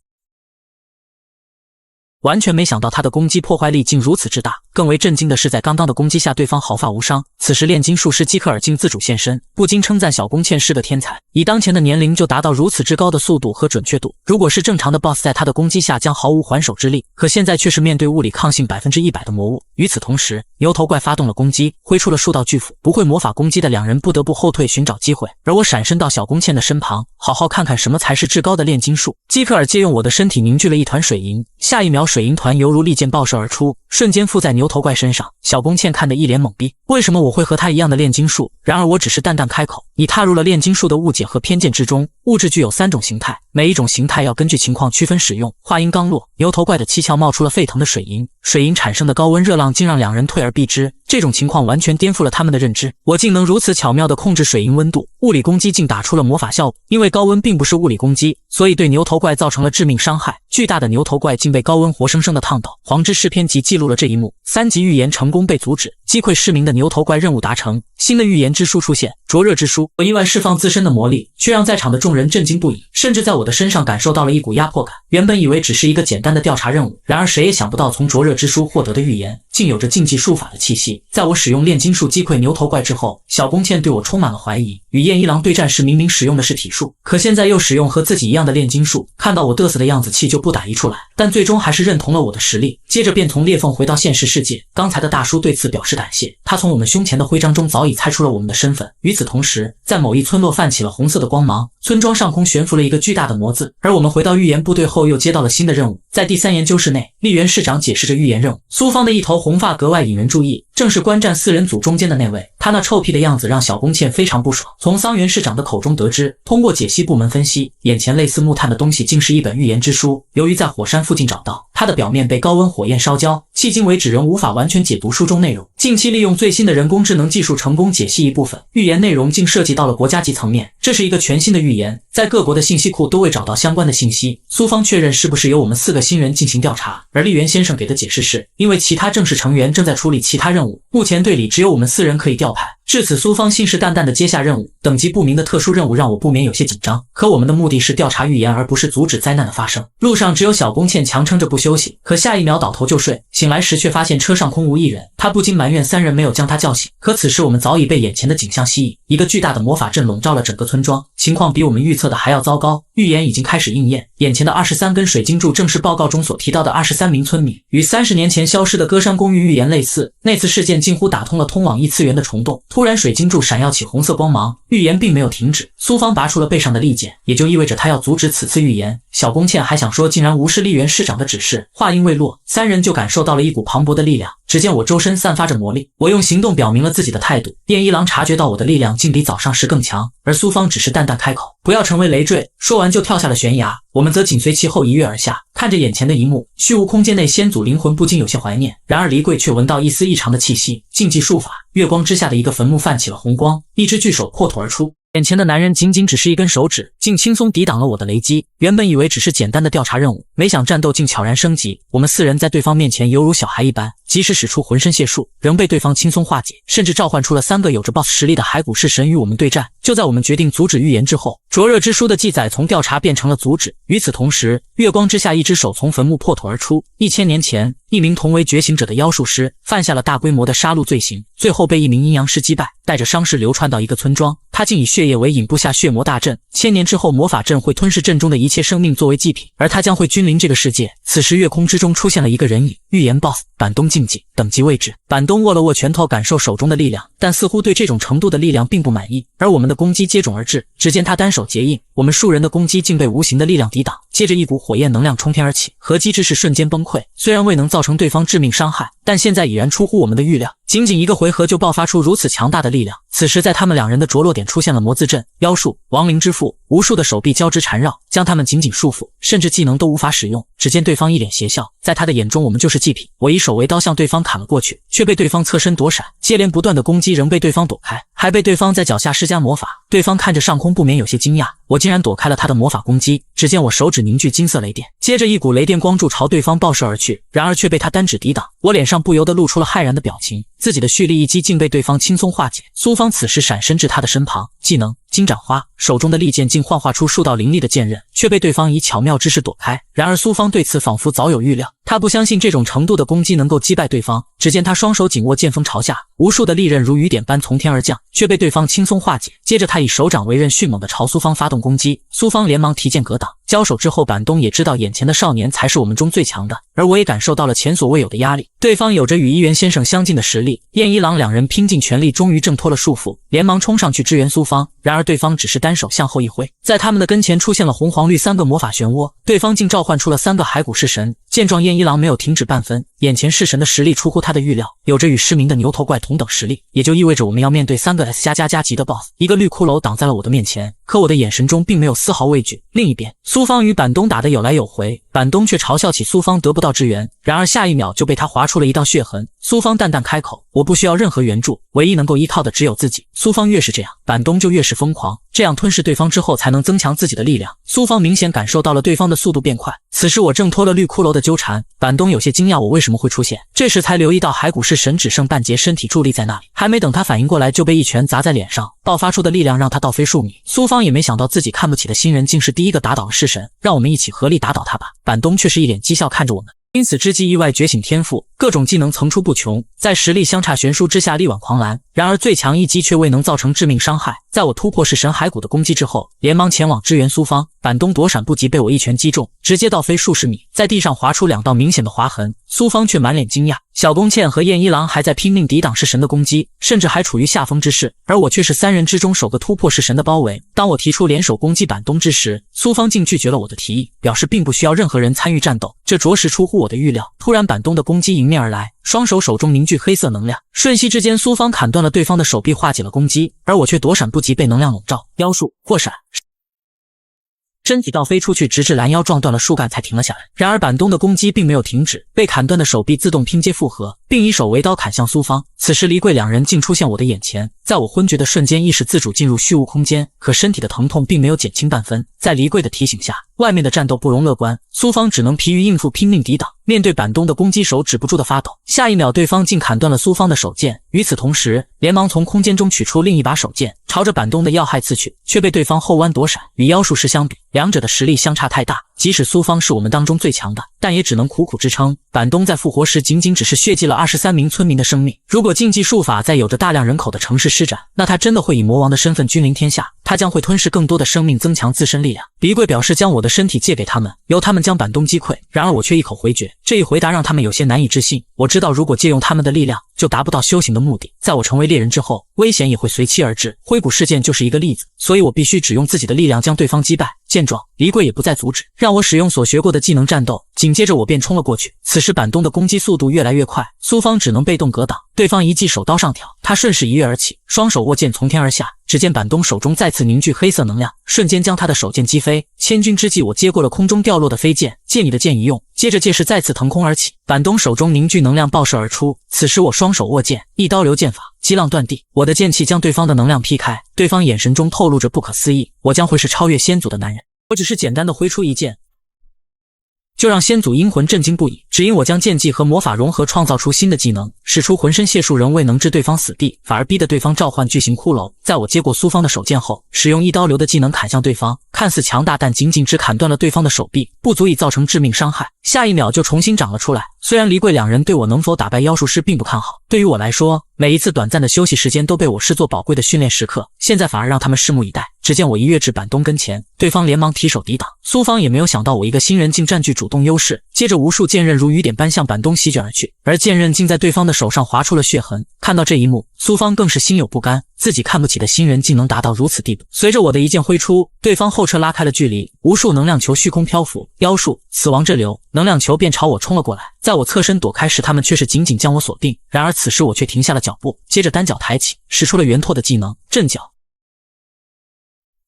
完全没想到他的攻击破坏力竟如此之大。更为震惊的是，在刚刚的攻击下，对方毫发无伤。此时炼金术师基克尔竟自主现身，不禁称赞小宫茜是个天才，以当前的年龄就达到如此之高的速度和准确度。如果是正常的 BOSS， 在他的攻击下将毫无还手之力，可现在却是面对物理抗性100%的魔物。与此同时，牛头怪发动了攻击，挥出了数道巨斧，不会魔法攻击的两人不得不后退寻找机会，而我闪身到小宫茜的身旁，好好看看什么才是至高的炼金术。基克尔借用我的身体凝聚了一团水银，下一秒水银团犹如利箭爆射而出，瞬间附在牛头怪身上。小宫茜看得一脸懵逼，为什么我会和他一样的炼金术？然而我只是淡淡开口，你踏入了炼金术的误解和偏见之中。物质具有3种形态，每一种形态要根据情况区分使用。话音刚落，牛头怪的七窍冒出了沸腾的水银，水银产生的高温热浪竟让两人退而避之。这种情况完全颠覆了他们的认知，我竟能如此巧妙地控制水银温度，物理攻击竟打出了魔法效果。因为高温并不是物理攻击，所以对牛头怪造成了致命伤害。巨大的牛头怪竟被高温活生生地烫倒。黄之诗篇集记录了这一幕，3级预言成功被阻止，击溃市民的牛头怪任务达成。新的预言之书出现，灼热之书。我意外释放自身的魔力，却让在场的众人震惊不已，甚至在我的身上感受到了一股压迫感。原本以为只是一个简单的调查任务，然而谁也想不到从灼热之书获得的预言竟有着禁忌术法的气息。在我使用炼金术击溃牛头怪之后，小宫茜对我充满了怀疑。与燕一郎对战时明明使用的是体术，可现在又使用和自己一样的炼金术，看到我嘚瑟的样子，气就不打一处来。但最终还是认同了我的实力，接着便从裂缝回到现实世界。刚才的大叔对此表示感谢，他从我们胸前的徽章中早已猜出了我们的身份。与此同时，在某一村落泛起了红色的光芒，村庄上空悬浮了一个巨大的魔字。而我们回到预言部队后，又接到了新的任务。在第3研究室内，丽园市长解释着预言任务。苏芳的一头红发格外引人注意，正是观战4人组中间的那位。他那臭屁的样子让小宫茜非常不爽。从桑原市长的口中得知，通过解析部门分析，眼前类似木炭的东西竟是一本预言之书。由于在火山附近找到，它的表面被高温火焰烧焦，迄今为止仍无法完全解读书中内容。近期利用最新的人工智能技术成功解析一部分预言内容，竟涉及到了国家级层面。这是一个全新的预言，在各国的信息库都未找到相关的信息。苏方确认是不是由我们4个新人进行调查，而丽园先生给的解释是，因为其他正式成员正在处理其他任务，目前队里只有我们4人可以调派。至此，苏方信誓旦旦地接下任务，等级不明的特殊任务让我不免有些紧张。可我们的目的是调查预言，而不是阻止灾难的发生。路上只有小宫茜强撑着不休息，可下一秒倒头就睡，醒来时却发现车上空无一人，他不禁埋怨3人没有将他叫醒。可此时我们早已被眼前的景象吸引，一个巨大的魔法阵笼罩了整个村庄，情况比我们预测的还要糟糕。预言已经开始应验，眼前的23根水晶柱正是报告中所提到的23名村民，与30年前消失的歌山公寓预言类似。那次事件近乎打通了通往异次元的虫洞，突然水晶柱闪耀起红色光芒，预言并没有停止。苏方拔出了背上的利剑，也就意味着他要阻止此次预言。小宫茜还想说竟然无视丽园市长的指示，话音未落，3人就感受到了一股磅礴的力量。只见我周身散发着魔力，我用行动表明了自己的态度。电一郎察觉到我的力量竟比早上时更强，而苏方只是淡淡开口，不要成为累赘，说完就跳下了悬崖。我们则紧随其后一跃而下，看着眼前的一幕，虚无空间内先祖灵魂不禁有些怀念。然而离柜却闻到一丝异常的气息，禁忌术法，月光之下的一个坟墓泛起了红光，一只巨手破土而出。眼前的男人仅仅只是一根手指，竟轻松抵挡了我的雷击。原本以为只是简单的调查任务，没想战斗竟悄然升级。我们4人在对方面前犹如小孩一般，即使使出浑身解数，仍被对方轻松化解，甚至召唤出了3个有着 BOSS 实力的骸骨式神与我们对战。就在我们决定阻止预言之后，灼热之书的记载从调查变成了阻止。与此同时，月光之下，一只手从坟墓破土而出。1000年前，一名同为觉醒者的妖术师犯下了大规模的杀戮罪行，最后被一名阴阳师击败，带着伤势流窜到一个村庄。他竟以血液为引，布下血魔大阵。1000年之后，魔法阵会吞噬阵中的一切生命作为祭品，而他将会君临这个世界。此时，月空之中出现了一个人影，预言 BOSS 板东禁忌，等级位置。板东握了握拳头，感受手中的力量，但似乎对这种程度的力量并不满意。而我们的攻击接踵而至，只见他单手结印，我们数人的攻击竟被无形的力量抵挡。接着一股火焰能量冲天而起，合击之势瞬间崩溃。虽然未能造成对方致命伤害，但现在已然出乎我们的预料。仅仅一个回合就爆发出如此强大的力量。此时在他们2人的着落点出现了魔字阵、妖术、亡灵之父，无数的手臂交织缠绕，将他们紧紧束缚，甚至技能都无法使用。只见对方一脸邪笑，在他的眼中我们就是祭品。我以手为刀向对方砍了过去，却被对方侧身躲闪，接连不断的攻击仍被对方躲开，还被对方在脚下施加魔法。对方看着上空不免有些惊讶，我竟然躲开了他的魔法攻击。只见我手指凝聚金色雷电，接着一股雷电光柱朝对方爆射而去，然而却被他单指抵挡。我脸上不由得露出了骇然的表情，自己的蓄力一击竟被对方轻松化解。苏方此时闪身至他的身旁，技能金斩花，手中的利剑竟幻化出数道凌厉的剑刃，却被对方以巧妙之势躲开。然而苏芳对此仿佛早有预料，他不相信这种程度的攻击能够击败对方。只见他双手紧握剑锋朝下，无数的利刃如雨点般从天而降，却被对方轻松化解。接着他以手掌为刃，迅猛地朝苏芳发动攻击。苏芳连忙提剑格挡。交手之后，板东也知道眼前的少年才是我们中最强的，而我也感受到了前所未有的压力。对方有着与一元先生相近的实力，燕一郎两人拼尽全力，终于挣脱了束缚，连忙冲上去支援苏芳。然而对方只是单手向后一挥，在他们的跟前出现了红黄绿三个魔法漩涡，对方竟召唤出了3个骸骨式神。见状，燕一郎没有停止半分，眼前式神的实力出乎他的预料，有着与失明的牛头怪同等实力，也就意味着我们要面对3个 S++级的 BOSS。一个绿骷髅挡在了我的面前，可我的眼神中并没有丝毫畏惧。另一边，苏芳与板东打得有来有回，板东却嘲笑起苏芳得不到支援，然而下一秒就被他划出了一道血痕。苏芳淡淡开口：“我不需要任何援助，唯一能够依靠的只有自己。”苏芳越是这样，板东就越是疯狂，这样吞噬对方之后才能增强自己的力量。苏芳明显感受到了对方的速度变快，此时我挣脱了绿骷髅的纠缠，板东有些惊讶我为什么会出现，这时才留意到骸骨式神只剩半截身体伫立在那里，还没等他反应过来就被一拳砸在脸上，爆发出的力量让他倒飞数米。苏芳也没想到自己看不起的新人竟是第一个打倒了式神，让我们一起合力打倒他吧。板东却是一脸讥笑看着我们。因此之际意外觉醒天赋，各种技能层出不穷，在实力相差悬殊之下力挽狂澜。然而最强一击却未能造成致命伤害。在我突破式神骸骨的攻击之后，连忙前往支援苏芳。板东躲闪不及，被我一拳击中，直接倒飞数十米，在地上划出2道明显的划痕。苏芳却满脸惊讶。小宫茜和燕一郎还在拼命抵挡式神的攻击，甚至还处于下风之势，而我却是3人之中首个突破式神的包围。当我提出联手攻击板东之时，苏芳竟拒绝了我的提议，表示并不需要任何人参与战斗，这着实出乎我的预料。突然板东的攻击迎面而来，双手中凝聚黑色能量，瞬息之间苏芳砍断了对方的手臂，化解了攻击，而我却躲闪不及，被能量笼罩。妖术破闪，身体倒飞出去，直至拦腰撞断了树干才停了下来。然而板东的攻击并没有停止，被砍断的手臂自动拼接复合，并以手为刀砍向苏芳。此时黎贵两人竟出现我的眼前，在我昏厥的瞬间意识自主进入虚无空间，可身体的疼痛并没有减轻半分。在黎贵的提醒下，外面的战斗不容乐观，苏芳只能疲于应付，拼命抵挡。面对板东的攻击，手止不住的发抖。下一秒对方竟砍断了苏芳的手剑，与此同时连忙从空间中取出另一把手剑，朝着板东的要害刺去，却被对方后弯躲闪。与妖术师相比，两者的实力相差太大，即使苏芳是我们当中最强的，但也只能苦苦支撑。板东在复活时仅仅只是血祭了23名村民的生命，如果禁忌术法在有着大量人口的城市施展，那他真的会以魔王的身份君临天下，他将会吞噬更多的生命，增强自身力量。黎贵表示将我的身体借给他们，由他们将板东击溃，然而我却一口回绝。这一回答让他们有些难以置信。我知道如果借用他们的力量，就达不到修行的目的，在我成为猎人之后，危险也会随其而至，灰谷事件就是一个例子，所以我必须只用自己的力量将对方击败。见状，黎贵也不再阻止，让我使用所学过的技能战斗，紧接着我便冲了过去。此时板东的攻击速度越来越快，苏芳只能被动格挡，对方一记手刀上挑，他顺势一跃而起，双手握剑从天而下，只见板东手中再次凝聚黑色能量，瞬间将他的手剑击飞。千钧之际，我接过了空中掉落的飞剑，借你的剑一用，接着借势再次腾空而起，板东手中凝聚能量爆射而出。此时我双手握剑，一刀流剑法，激浪断地，我的剑气将对方的能量劈开。对方眼神中透露着不可思议，我将会是超越先祖的男人。我只是简单的挥出一剑，就让先祖阴魂震惊不已，只因我将剑技和魔法融合，创造出新的技能，使出浑身解数仍未能置对方死地，反而逼得对方召唤巨型骷髅。在我接过苏芳的手剑后，使用一刀流的技能砍向对方，看似强大，但仅仅只砍断了对方的手臂，不足以造成致命伤害。下一秒就重新长了出来。虽然黎贵两人对我能否打败妖术师并不看好，对于我来说，每一次短暂的休息时间都被我视作宝贵的训练时刻，现在反而让他们拭目以待。只见我一跃至板东跟前，对方连忙提手抵挡。苏芳也没有想到我一个新人竟占据主动优势，接着无数剑刃如雨点般向板东席卷而去，而剑刃竟在对方的手上划出了血痕。看到这一幕，苏芳更是心有不甘，自己看不起的新人竟能达到如此地步。随着我的一剑挥出，对方后撤拉开了距离，无数能量球虚空漂浮，妖术死亡之流，能量球便朝我冲了过来。在我侧身躲开时，他们却是紧紧将我锁定，然而此时我却停下了脚步，接着单脚抬起，使出了圆拓的技能震脚。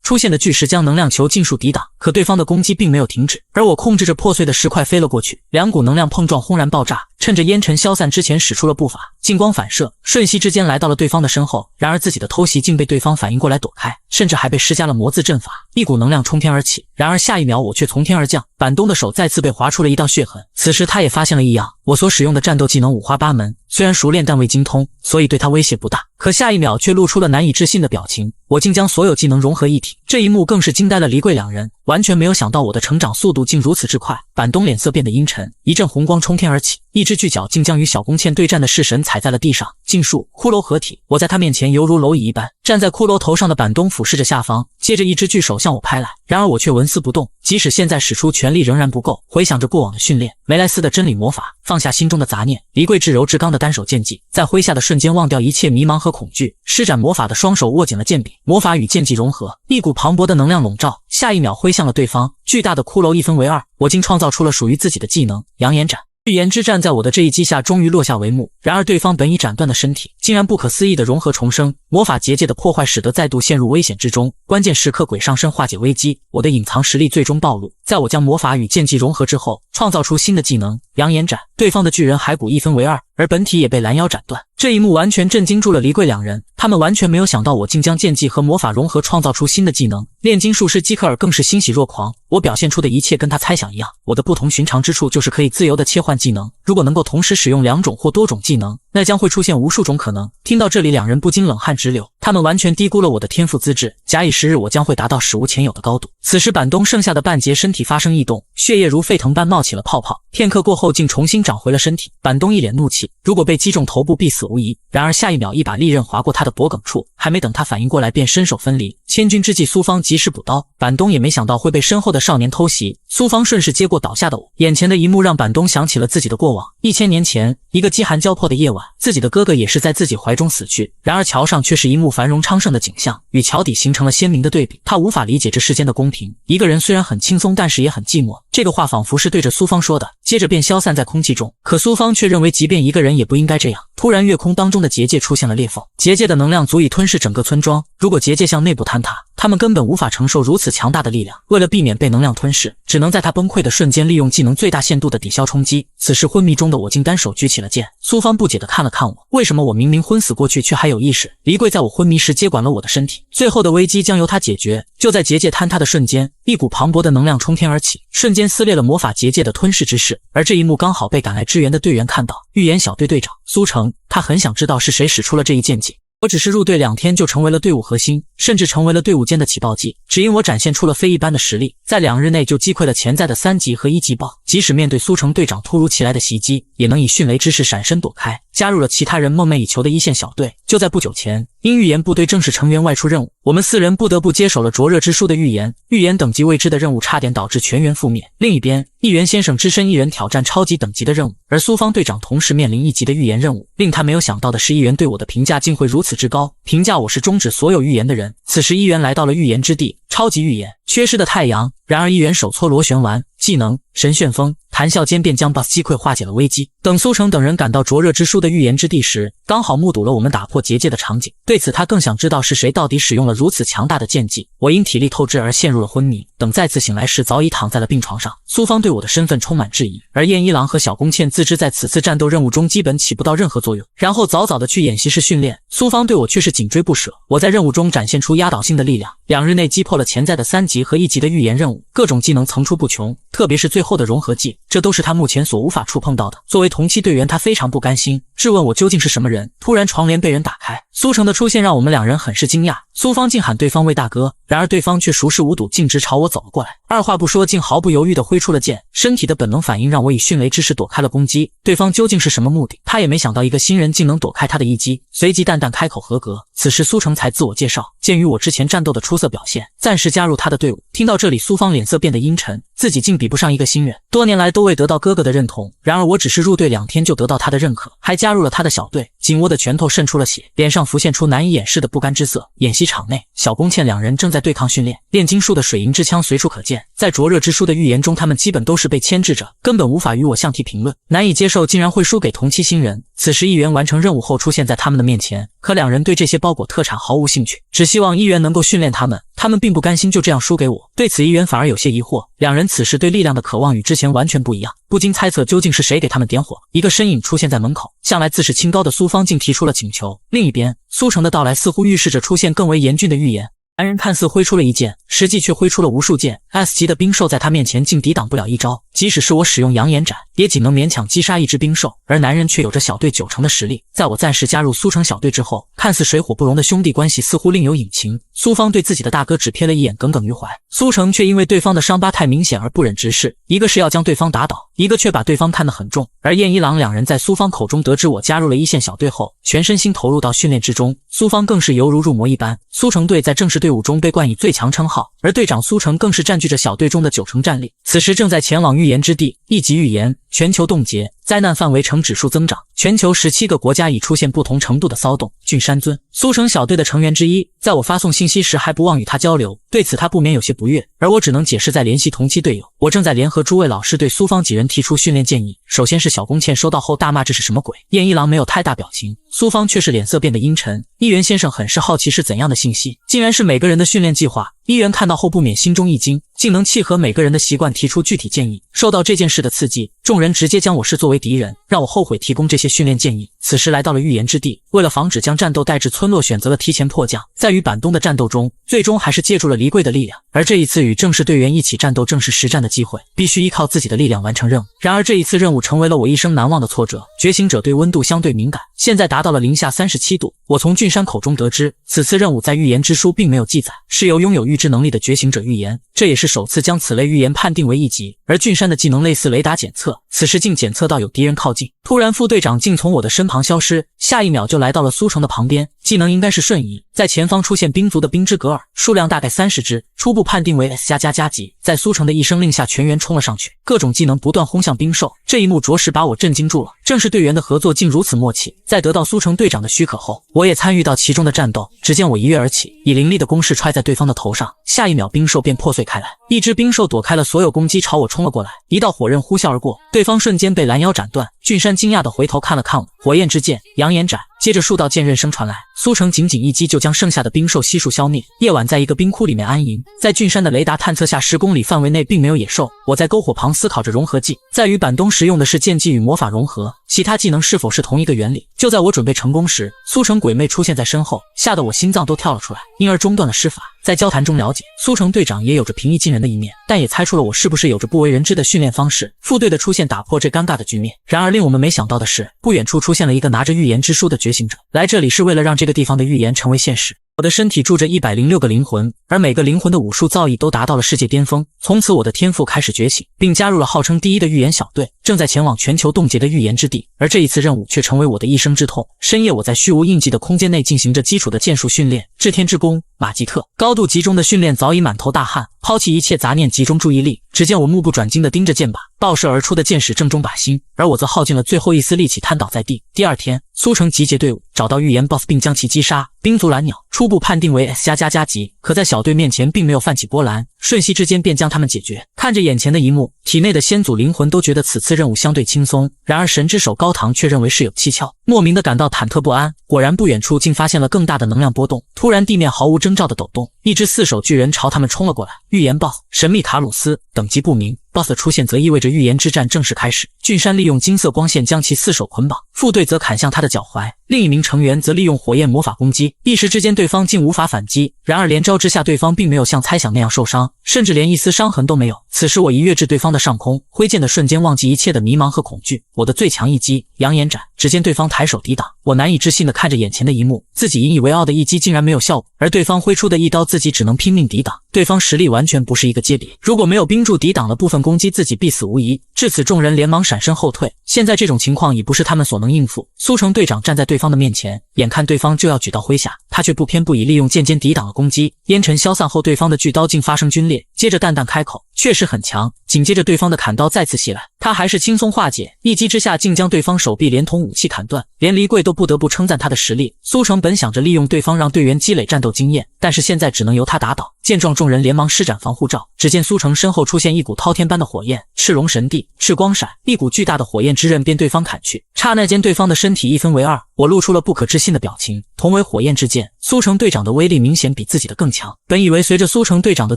出现的巨石将能量球尽数抵挡，可对方的攻击并没有停止，而我控制着破碎的石块飞了过去，两股能量碰撞，轰然爆炸，趁着烟尘消散之前使出了步伐，金光反射，瞬息之间来到了对方的身后。然而自己的偷袭竟被对方反应过来躲开，甚至还被施加了魔字阵法，一股能量冲天而起。然而下一秒我却从天而降，板东的手再次被划出了一道血痕。此时他也发现了异样，我所使用的战斗技能五花八门，虽然熟练但未精通，所以对他威胁不大。可下一秒却露出了难以置信的表情，我竟将所有技能融合一体，这一幕更是惊呆了黎贵两人，完全没有想到我的成长速度竟如此之快。板东脸色变得阴沉，一阵红光冲天而起，一只巨脚竟将与小弓箭对战的式神踩在了地上。禁术骷髅合体，我在他面前犹如蝼蚁一般。站在骷髅头上的板东俯视着下方，接着一只巨手向我拍来，然而我却纹丝不动，即使现在使出全力仍然不够。回想着过往的训练，梅莱斯的真理魔法，放下心中的杂念，黎贵至柔至刚的单手剑技，在挥下的瞬间忘掉一切迷茫和恐惧，施展魔法的双手握紧了剑柄，魔法与剑技融合，一股磅礴的能量笼罩，下一秒挥向了对方。巨大的骷髅一分为二，我竟创造出了属于自己的技能扬言斩。预言之战在我的这一击下终于落下帷幕，然而对方本已斩断的身体竟然不可思议的融合重生，魔法结界的破坏使得再度陷入危险之中。关键时刻鬼上身化解危机，我的隐藏实力最终暴露。在我将魔法与剑技融合之后，创造出新的技能扬言斩，对方的巨人骸骨一分为二，而本体也被拦腰斩断。这一幕完全震惊住了黎贵两人，他们完全没有想到我竟将剑技和魔法融合，创造出新的技能。炼金术师基克尔更是欣喜若狂，我表现出的一切跟他猜想一样，我的不同寻常之处就是可以自由地切换技能，如果能够同时使用2种或多种技能，那将会出现无数种可能。听到这里，两人不禁冷汗直流，他们完全低估了我的天赋资质，假以时日，我将会达到史无前有的高度。此时板东剩下的半截身体发生异动，血液如沸腾般冒起了泡泡，片刻过后竟重新长回了身体。板东一脸怒气，如果被击中头部必死无疑，然而下一秒一把利刃划过他的脖颈处，还没等他反应过来便身首分离。千钧之际，苏芳及时补刀，板东也没想到会被身后的少年偷袭，苏芳顺势接过倒下的我。眼前的一幕让板东想起了自己的过往，1000年前一个饥寒交迫的夜晚，自己的哥哥也是在自己怀中死去，然而桥上却是一幕繁荣昌盛的景象，与桥底形成了鲜明的对比。他无法理解这世间的公平，一个人虽然很轻松，但是也很寂寞。这个话仿佛是对着苏芳说的，接着便消散在空气中。可苏芳却认为即便一个人也不应该这样。突然月空当中的结界出现了裂缝，结界的能量足以吞噬整个村庄，如果结界向内部坍塌，他们根本无法承受如此强大的力量。为了避免被能量吞噬，只能在他崩溃的瞬间利用技能最大限度的抵消冲击。此时昏迷中的我竟单手举起了剑。苏芳不解地看了看我，为什么我明明昏死过去却还有意识？黎贵在我昏迷时接管了我的身体，最后的危机将由他解决。就在结界坍塌的瞬间，一股磅礴的能量冲天而起，瞬间撕裂了魔法结界的吞噬之势。而这一幕刚好被赶来支援的队员看到。预言小队队长苏成，他很想知道是谁使出了这一剑技。我只是入队2天就成为了队伍核心，甚至成为了队伍间的起爆剂，只因我展现出了非一般的实力，在2日内就击溃了潜在的3级和1级 BOSS， 即使面对苏成队长突如其来的袭击，也能以迅雷之势闪身躲开，加入了其他人梦寐以求的一线小队。就在不久前，因预言部队正式成员外出任务，我们4人不得不接手了灼热之书的预言。预言等级未知的任务差点导致全员覆灭。另一边，议员先生只身一人挑战超级等级的任务，而苏芳队长同时面临1级的预言任务。令他没有想到的是，议员对我的评价竟会如此之高，评价我是终止所有预言的人。此时议员来到了预言之地，超级预言，缺失的太阳。然而议员手搓螺旋丸，技能神旋风，谈笑间便将 BOSS 击溃，化解了危机。等苏成等人赶到灼热之书的预言之地时，刚好目睹了我们打破结界的场景。对此他更想知道是谁到底使用了如此强大的剑技。我因体力透支而陷入了昏迷，等再次醒来时早已躺在了病床上。苏芳对我的身份充满质疑，而燕一郎和小宫茜自知在此次战斗任务中基本起不到任何作用，然后早早的去演习室训练。苏芳对我却是紧追不舍。我在任务中展现出压倒性的力量，2日内击破了潜在的3级和1级的预言任务，各种技能层出不穷，特别是最后的融合技，这都是他目前所无法触碰到的。作为同期队员，他非常不甘心，质问我究竟是什么人。突然床帘被人打开，苏成的出现让我们2人很是惊讶。苏芳竟喊对方为大哥，然而对方却熟视无睹，径直朝我走了过来，二话不说竟毫不犹豫地挥出了剑。身体的本能反应让我以迅雷之势躲开了攻击。对方究竟是什么目的？他也没想到一个新人竟能躲开他的一击，随即淡淡开口合格。此时苏成才自我介绍，鉴于我之前战斗的出色表现，暂时加入他的队伍。听到这里，苏芳脸色变得阴沉，自己竟比不上一个新人，多年来都未得到哥哥的认同，然而我只是入队2天就得到他的认可，还加入了他的小队。紧握的拳头渗出了血，脸上浮现出难以掩饰的不甘之色。演习场内，小宫茜2人正在对抗训练，炼金术的水银之枪随处可见。在灼热之书的预言中，他们基本都是被牵制着，根本无法与我相提评论。难以接受竟然会输给同期新人。此时议员完成任务后出现在他们的面前，可2人对这些包裹特产毫无兴趣，只希望议员能够训练他们。他们并不甘心就这样输给我，对此议员反而有些疑惑。2人此时对力量的渴望与之前完全不一样，不禁猜测究竟是谁给他们点火。一个身影出现在门口，向来自视清高的苏芳竟提出了请求。另一边，苏成的到来似乎预示着出现更为严峻的预言。男人看似挥出了一剑，实际却挥出了无数剑。S 级的冰兽在他面前竟抵挡不了一招，即使是我使用扬言斩，也仅能勉强击杀一只冰兽，而男人却有着小队90%的实力。在我暂时加入苏城小队之后，看似水火不容的兄弟关系似乎另有隐情。苏方对自己的大哥只瞥了一眼，耿耿于怀，苏城却因为对方的伤疤太明显而不忍直视，一个是要将对方打倒，一个却把对方看得很重。而燕一郎两人在苏方口中得知我加入了一线小队后，全身心投入到训练之中，苏方更是犹如入魔一般。苏城队在正式队伍中被冠以最强称号，而队长苏城更是占据着小队中的90%战力。此时正在前往预言之地，一级预言，全球冻结，灾难范围呈指数增长，全球17个国家已出现不同程度的骚动。郡山尊，苏城小队的成员之一，在我发送信息时还不忘与他交流，对此他不免有些不悦，而我只能解释再联系同期队友。我正在联合诸位老师对苏方几人提出训练建议。首先是小宫茜收到后大骂这是什么鬼，燕一郎没有太大表情，苏方却是脸色变得阴沉。一元先生很是好奇是怎样的信息，竟然是每个人的训练计划。一元看到后不免心中一惊，竟能契合每个人的习惯提出具体建议。受到这件事的刺激，众人直接将我视作为敌人，让我后悔提供这些训练建议。此时来到了预言之地，为了防止将战斗带至村落，选择了提前迫降。在与板东的战斗中，最终还是借助了离贵的力量，而这一次与正式队员一起战斗正是实战的机会，必须依靠自己的力量完成任务。然而这一次任务成为了我一生难忘的挫折。觉醒者对温度相对敏感，现在达到了-37度。我从俊山口中得知，此次任务在预言之书并没有记载，是由拥有预知能力的觉醒者预言，这也是首次将此类预言判定为1级。而俊山的技能类似雷达检测，此时竟检测到有敌人靠近，突然副队长竟从我的身旁消失，下一秒就来到了苏城的旁边。技能应该是瞬移，在前方出现兵族的冰之格尔，数量大概30只，初步判定为 S++级。在苏城的一声令下，全员冲了上去，各种技能不断轰向冰兽，这一幕着实把我震惊住了。正式队员的合作竟如此默契。在得到苏城队长的许可后，我也参与到其中的战斗。只见我一跃而起，以凌厉的攻势踹在对方的头上，下一秒冰兽便破碎开来，一只冰兽躲开了所有攻击，朝我冲了过来，一道火刃呼啸而过，对方瞬间被拦腰斩断。俊山惊讶地回头看了看我，火焰之剑，扬言斩。接着数道剑刃声传来，苏城仅仅一击就将剩下的冰兽悉数消灭。夜晚在一个冰窟里面安营，在俊山的雷达探测下，10公里范围内并没有野兽。我在篝火旁思考着融合技，在与板东时用的是剑技与魔法融合，其他技能是否是同一个原理？就在我准备成功时，苏城鬼魅出现在身后，吓得我心脏都跳了出来，因而中断了施法。在交谈中了解，苏城队长也有着平易近人的一面，但也猜出了我是不是有着不为人知的训练方式。副队的出现打破这尴尬的局面。然而令我们没想到的是，不远处出现了一个拿着预言之书的觉醒者，来这里是为了让这个地方的预言成为现实。我的身体住着106个灵魂，而每个灵魂的武术造诣都达到了世界巅峰。从此我的天赋开始觉醒，并加入了号称第1的预言小队，正在前往全球冻结的预言之地。而这一次任务却成为我的一生之痛。深夜我在虚无印记的空间内进行着基础的剑术训练，至天之功、马吉特，高度集中的训练早已满头大汗，抛弃一切杂念，集中注意力。只见我目不转睛地盯着剑靶，爆射而出的箭矢正中靶心，而我则耗尽了最后一丝力气瘫倒在地。第二天，苏城集结队伍，找到预言 BOSS 并将其击杀。冰族蓝鸟初步判定为 S++级，可在小队面前并没有泛起波澜，瞬息之间便将他们解决。看着眼前的一幕，体内的先祖灵魂都觉得此次任务相对轻松，然而神之手高堂却认为是有蹊跷，莫名的感到忐忑不安。果然不远处竟发现了更大的能量波动，突然地面毫无征兆的抖动，一只4手巨人朝他们冲了过来。预言 BOSS 神秘卡鲁斯，等级不明。BOSS 的出现则意味着预言之战正式开始。俊山利用金色光线将其4手捆绑，副队则砍向他的脚踝，另一名成员则利用火焰魔法攻击。一时之间对方竟无法反击，然而连招之下对方并没有像猜想那样受伤，甚至连一丝伤痕都没有。此时我一跃至对方的上空，挥剑的瞬间忘记一切的迷茫和恐惧，我的最强一击扬言斩。只见对方抬手抵挡，我难以置信地看着眼前的一幕，自己引以为傲的一击竟然没有效果，而对方挥出的一刀自己只能拼命抵挡。对方实力完全不是一个阶别，如果没有冰柱抵挡了部分攻击，自己必死无疑。至此众人连忙闪身后退，现在这种情况已不是他们所能应付。苏城队长站在对方的面前，眼看对方就要举刀挥下，他却不偏不倚利用剑尖抵挡了攻击。烟尘消散后，对方的巨刀竟发生皲裂，接着淡淡开口，确实很强。紧接着对方的砍刀再次袭来，他还是轻松化解，一击之下竟将对方手臂连同武器砍断，连黎贵都不得不称赞他的实力。苏城本想着利用对方让队员积累战斗经验，但是现在只能由他打倒。见状，众人连忙施展防护罩，只见苏城身后出现一股滔天般的火焰，赤龙神帝，赤光闪，一股巨大的火焰之刃便对方砍去，刹那间对方的身体一分为二。我露出了不可置信的表情，同为火焰之剑，苏城队长的威力明显比自己的更强。本以为随着苏城队长的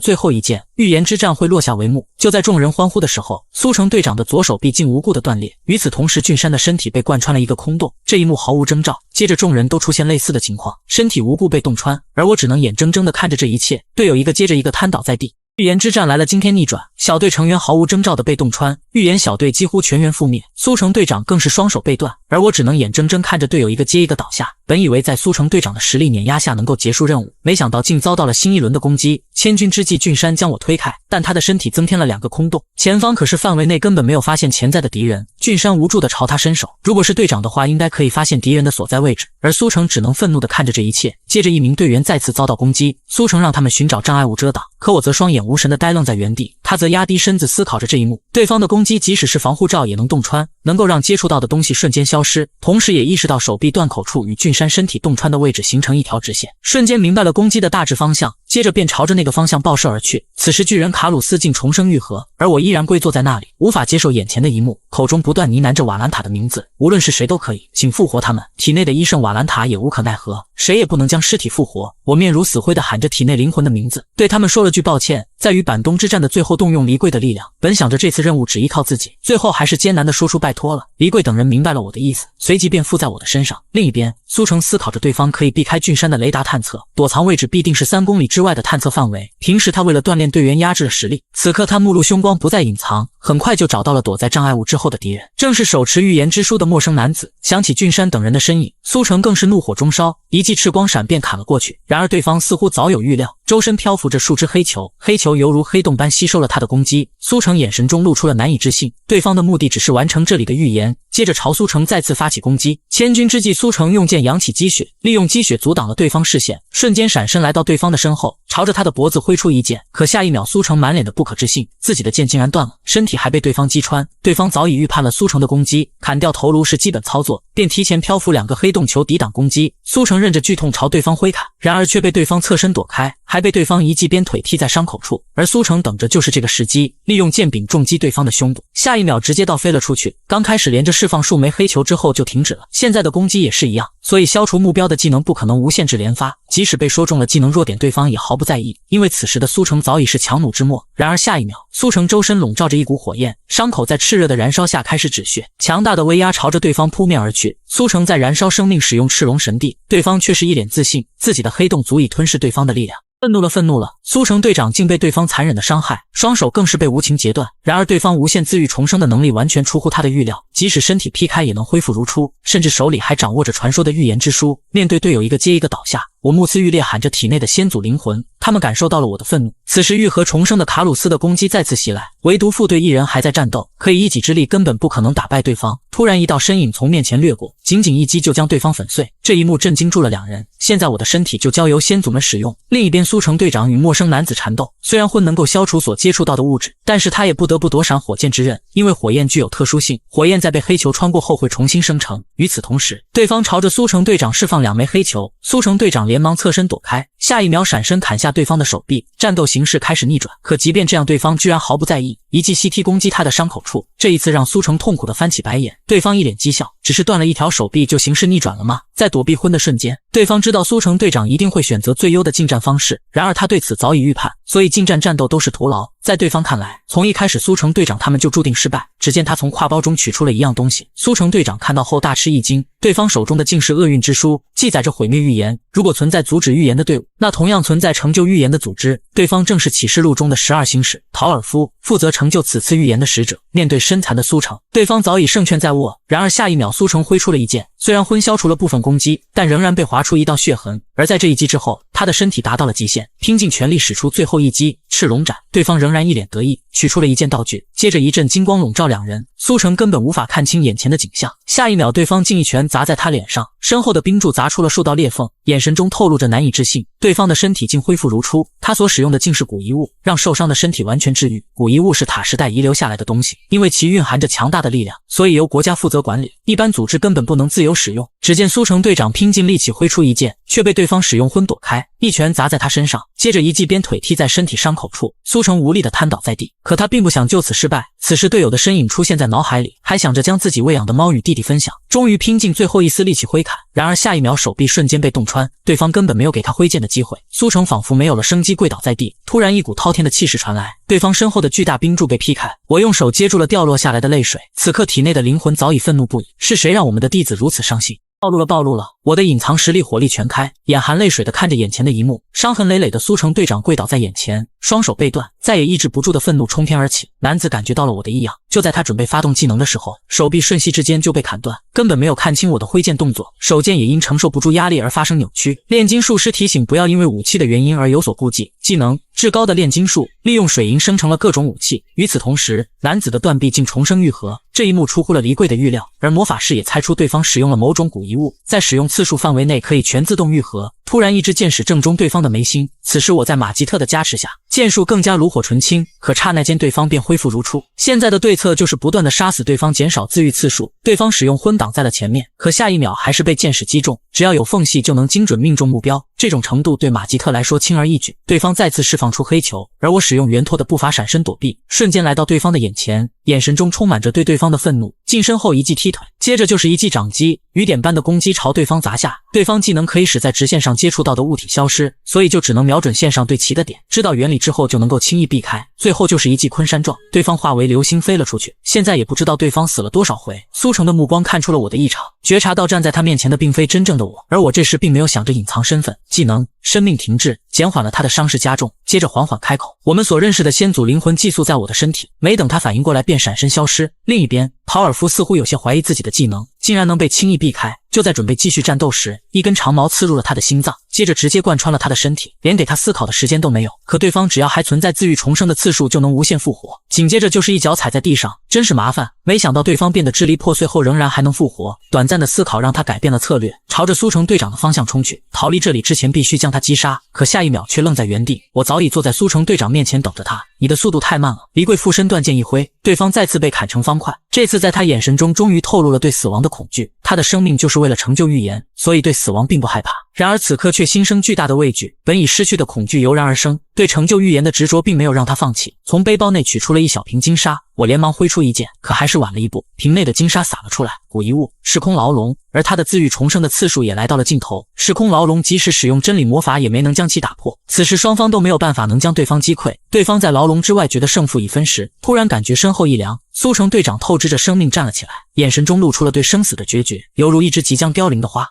最后一剑，预言之战会落下帷幕，就在众人欢呼的时候，苏城队长的左手臂竟无故的断裂。与此同时，俊山的身体被贯穿了一个空洞，这一幕毫无征兆。接着众人都出现类似的情况，身体无故被洞穿，而我只能眼睁睁地看着这一切，队友一个接着一个瘫倒在地。预言之战来了惊天逆转，小队成员毫无征兆的被洞穿，预言小队几乎全员覆灭，苏城队长更是双手被断，而我只能眼睁睁看着队友一个接一个倒下。本以为在苏城队长的实力碾压下能够结束任务，没想到竟遭到了新一轮的攻击。千钧之际，俊山将我推开，但他的身体增添了2个空洞，前方可是范围内根本没有发现潜在的敌人。俊山无助地朝他伸手，如果是队长的话，应该可以发现敌人的所在位置。而苏城只能愤怒地看着这一切。接着，一名队员再次遭到攻击，苏城让他们寻找障碍物遮挡，可我则双眼无神地呆愣在原地。他则压低身子思考着这一幕，对方的攻击即使是防护罩也能洞穿，能够让接触到的东西瞬间消失，同时也意识到手臂断口处与俊山身体洞穿的位置形成一条直线，瞬间明白了攻击的大致方向，接着便朝着那个方向爆射而去。此时巨人卡鲁斯竟重生愈合，而我依然跪坐在那里，无法接受眼前的一幕，口中不断呢喃着瓦兰塔的名字，无论是谁都可以，请复活他们。体内的医圣瓦兰塔也无可奈何，谁也不能将尸体复活。我面如死灰地喊着体内灵魂的名字，对他们说了句抱歉。在与板东之战的最后动用黎贵的力量，本想着这次任务只依靠自己，最后还是艰难地说出拜托了。黎贵等人明白了我的意思，随即便附在我的身上。另一边，苏城思考着对方可以避开俊山的雷达探测，躲藏位置必定是3公里之外的探测范围。平时他为了锻炼队员压制了实力，此刻他目露凶光，不再隐藏，很快就找到了躲在障碍物之后的敌人，正是手持预言之书的陌生男子。想起俊山等人的身影，苏城更是怒火中烧，一记赤光闪便砍了过去。然而对方似乎早有预料，周身漂浮着数只黑球，黑球犹如黑洞般吸收了他的攻击。苏城眼神中露出了难以置信，对方的目的只是完成这里的预言，接着朝苏城再次发起攻击。千钧之际，苏城用剑扬起积雪，利用积雪阻挡了对方视线，瞬间闪身来到对方的身后，朝着他的脖子挥出一剑。可下一秒，苏城满脸的不可置信，自己的剑竟然断了，身体还被对方击穿。对方早已预判了苏城的攻击，砍掉头颅是基本操作，便提前漂浮2个黑洞球抵挡攻击。苏城忍着剧痛朝对方挥砍，然而却被对方侧身躲开，还被对方一记鞭腿踢在伤口处。而苏城等着就是这个时机，利用剑柄重击对方的胸部，下一秒直接倒飞了出去。刚开始连着释放数枚黑球之后就停止了，现在的攻击也是一样，所以消除目标的技能不可能无限制连发，即使被说中了技能弱点，对方也毫不在意，因为此时的苏城早已是强弩之末。然而下一秒，苏城周身笼罩着一股火焰，伤口在炽热的燃烧下开始止血，强大的威压朝着对方扑面而去。苏城在燃烧生命，使用赤龙神帝，对方却是一脸自信，自己的黑洞足以吞噬对方的力量。愤怒了！苏城队长竟被对方残忍的伤害，双手更是被无情截断。然而对方无限自愈重生的能力完全出乎他的预料，即使身体劈开也能恢复如初，甚至手里还掌握着传说的预言之书。面对队友一个接一个倒下，我目眦欲裂，喊着体内的先祖灵魂。他们感受到了我的愤怒。此时愈合重生的卡鲁斯的攻击再次袭来，唯独副队一人还在战斗，可以一己之力根本不可能打败对方。突然一道身影从面前掠过，仅仅一击就将对方粉碎。这一幕震惊住了2人。现在我的身体就交由先祖们使用。另一边，苏城队长与陌生男子缠斗，虽然魂能够消除所接触到的物质，但是他也不得不躲闪火箭之刃，因为火焰具有特殊性，火焰在被黑球穿过后会重新生成。与此同时，对方朝着苏城队长释放2枚黑球，苏城队长连忙侧身躲开，下一秒闪身砍下对方的手臂，战斗形势开始逆转。可即便这样，对方居然毫不在意，一记膝踢攻击他的伤口处，这一次让苏城痛苦地翻起白眼。对方一脸讥笑，只是断了一条手臂就形势逆转了吗？在躲避婚的瞬间，对方知道苏城队长一定会选择最优的近战方式，然而他对此早已预判，所以近战战斗都是徒劳。在对方看来，从一开始苏城队长他们就注定失败。只见他从挎包中取出了一样东西，苏城队长看到后大吃一惊，对方手中的竟是厄运之书，记载着毁灭预言。如果存在阻止预言的队伍，那同样存在成就预言的组织。对方正是启示录中的12星矢陶尔夫，负责成就此次预言的使者。面对身残的苏城，对方早已胜券在握。然而下一秒，苏城挥出了一剑，虽然魂消除了部分攻击，但仍然被划出一道血痕。而在这一击之后，他的身体达到了极限，拼尽全力使出最后一击赤龙斩。对方仍然一脸得意，取出了一件道具，接着一阵金光笼罩2人，苏城根本无法看清眼前的景象。下一秒，对方竟一拳砸在他脸上，身后的冰柱砸出了数道裂缝，眼神中透露着难以置信。对方的身体竟恢复如初，他所使用的竟是古遗物，让受伤的身体完全治愈。古遗物是塔时代遗留下来的东西，因为其蕴含着强大的力量，所以由国家负责管理，一般组织根本不能自由使用。只见苏城队长拼尽力气挥出一剑，却被对方使用魂躲开，一拳砸在他身上，接着一记鞭腿踢在身体伤口处，苏城无力地瘫倒在地。可他并不想就此失败，此时队友的身影出现在脑海里，还想着将自己喂养的猫与弟弟分享，终于拼尽最后一丝力气挥砍。然而下一秒，手臂瞬间被洞穿，对方根本没有给他挥剑的机会，苏城仿佛没有了生机，跪倒在地。突然一股滔天的气势传来，对方身后的巨大冰柱被劈开，我用手接住了掉落下来的泪水，此刻体内的灵魂早已愤怒不已，是谁让我们的弟子如此伤心？暴露了！我的隐藏实力火力全开，眼含泪水的看着眼前的一幕，伤痕累累的苏城队长跪倒在眼前，双手被断，再也抑制不住的愤怒冲天而起。男子感觉到了我的异样，就在他准备发动技能的时候，手臂瞬息之间就被砍断，根本没有看清我的挥剑动作，手剑也因承受不住压力而发生扭曲。炼金术师提醒不要因为武器的原因而有所顾忌，技能至高的炼金术利用水银生成了各种武器。与此同时，男子的断臂竟重生愈合，这一幕出乎了黎贵的预料，而魔法师也猜出对方使用了某种古遗物，在使用次数范围内可以全自动愈合。突然一支箭矢正中对方的眉心，此时我在马吉特的加持下，剑术更加炉火纯青，可刹那间对方便恢复如初。现在的对策就是不断的杀死对方，减少自愈次数。对方使用昏挡在了前面，可下一秒还是被箭矢击中，只要有缝隙就能精准命中目标，这种程度对马吉特来说轻而易举。对方再次释放出黑球，而我使用圆托的步伐闪身躲避，瞬间来到对方的眼前，眼神中充满着对对方的愤怒。近身后一记踢腿，接着就是一记掌击，雨点般的攻击朝对方砸下。对方技能可以使在直线上接触到的物体消失，所以就只能瞄准线上对齐的点，知道原理之后就能够轻易避开。最后就是一记昆山撞，对方化为流星飞了出去。现在也不知道对方死了多少回。苏城的目光看出了我的异常，觉察到站在他面前的并非真正的我，而我这时并没有想着隐藏身份。技能生命停滞减缓了他的伤势加重，接着缓缓开口，我们所认识的先祖灵魂寄宿在我的身体。没等他反应过来便闪身消失。另一边，陶尔夫似乎有些怀疑自己的技能竟然能被轻易避开，就在准备继续战斗时，一根长矛刺入了他的心脏，接着直接贯穿了他的身体，连给他思考的时间都没有。可对方只要还存在自愈重生的次数就能无限复活，紧接着就是一脚踩在地上，真是麻烦。没想到对方变得支离破碎后仍然还能复活，短暂的思考让他改变了策略，朝着苏城队长的方向冲去。逃离这里之前必须将他击杀，可下一秒却愣在原地。我早已坐在苏城队长面前等着他，你的速度太慢了。黎贵附身断剑一挥，对方再次被砍成方块。这次在他眼神中终于透露了对死亡的恐惧，他的生命就是为了成就预言，所以对死亡并不害怕。然而此刻却心生巨大的畏惧，本已失去的恐惧油然而生，对成就预言的执着并没有让他放弃。从背包内取出了一小瓶金沙，我连忙挥出一剑，可还是晚了一步，瓶内的金沙洒了出来。古遗物时空牢笼，而他的自愈重生的次数也来到了尽头，时空牢笼即使使用真理魔法也没能将其打破。此时双方都没有办法能将对方击溃，对方在牢笼之外觉得胜负已分时，突然感觉身后一凉，苏城队长透支着生命站了起来，眼神中露出了对生死的决绝，犹如一只即将凋零的花。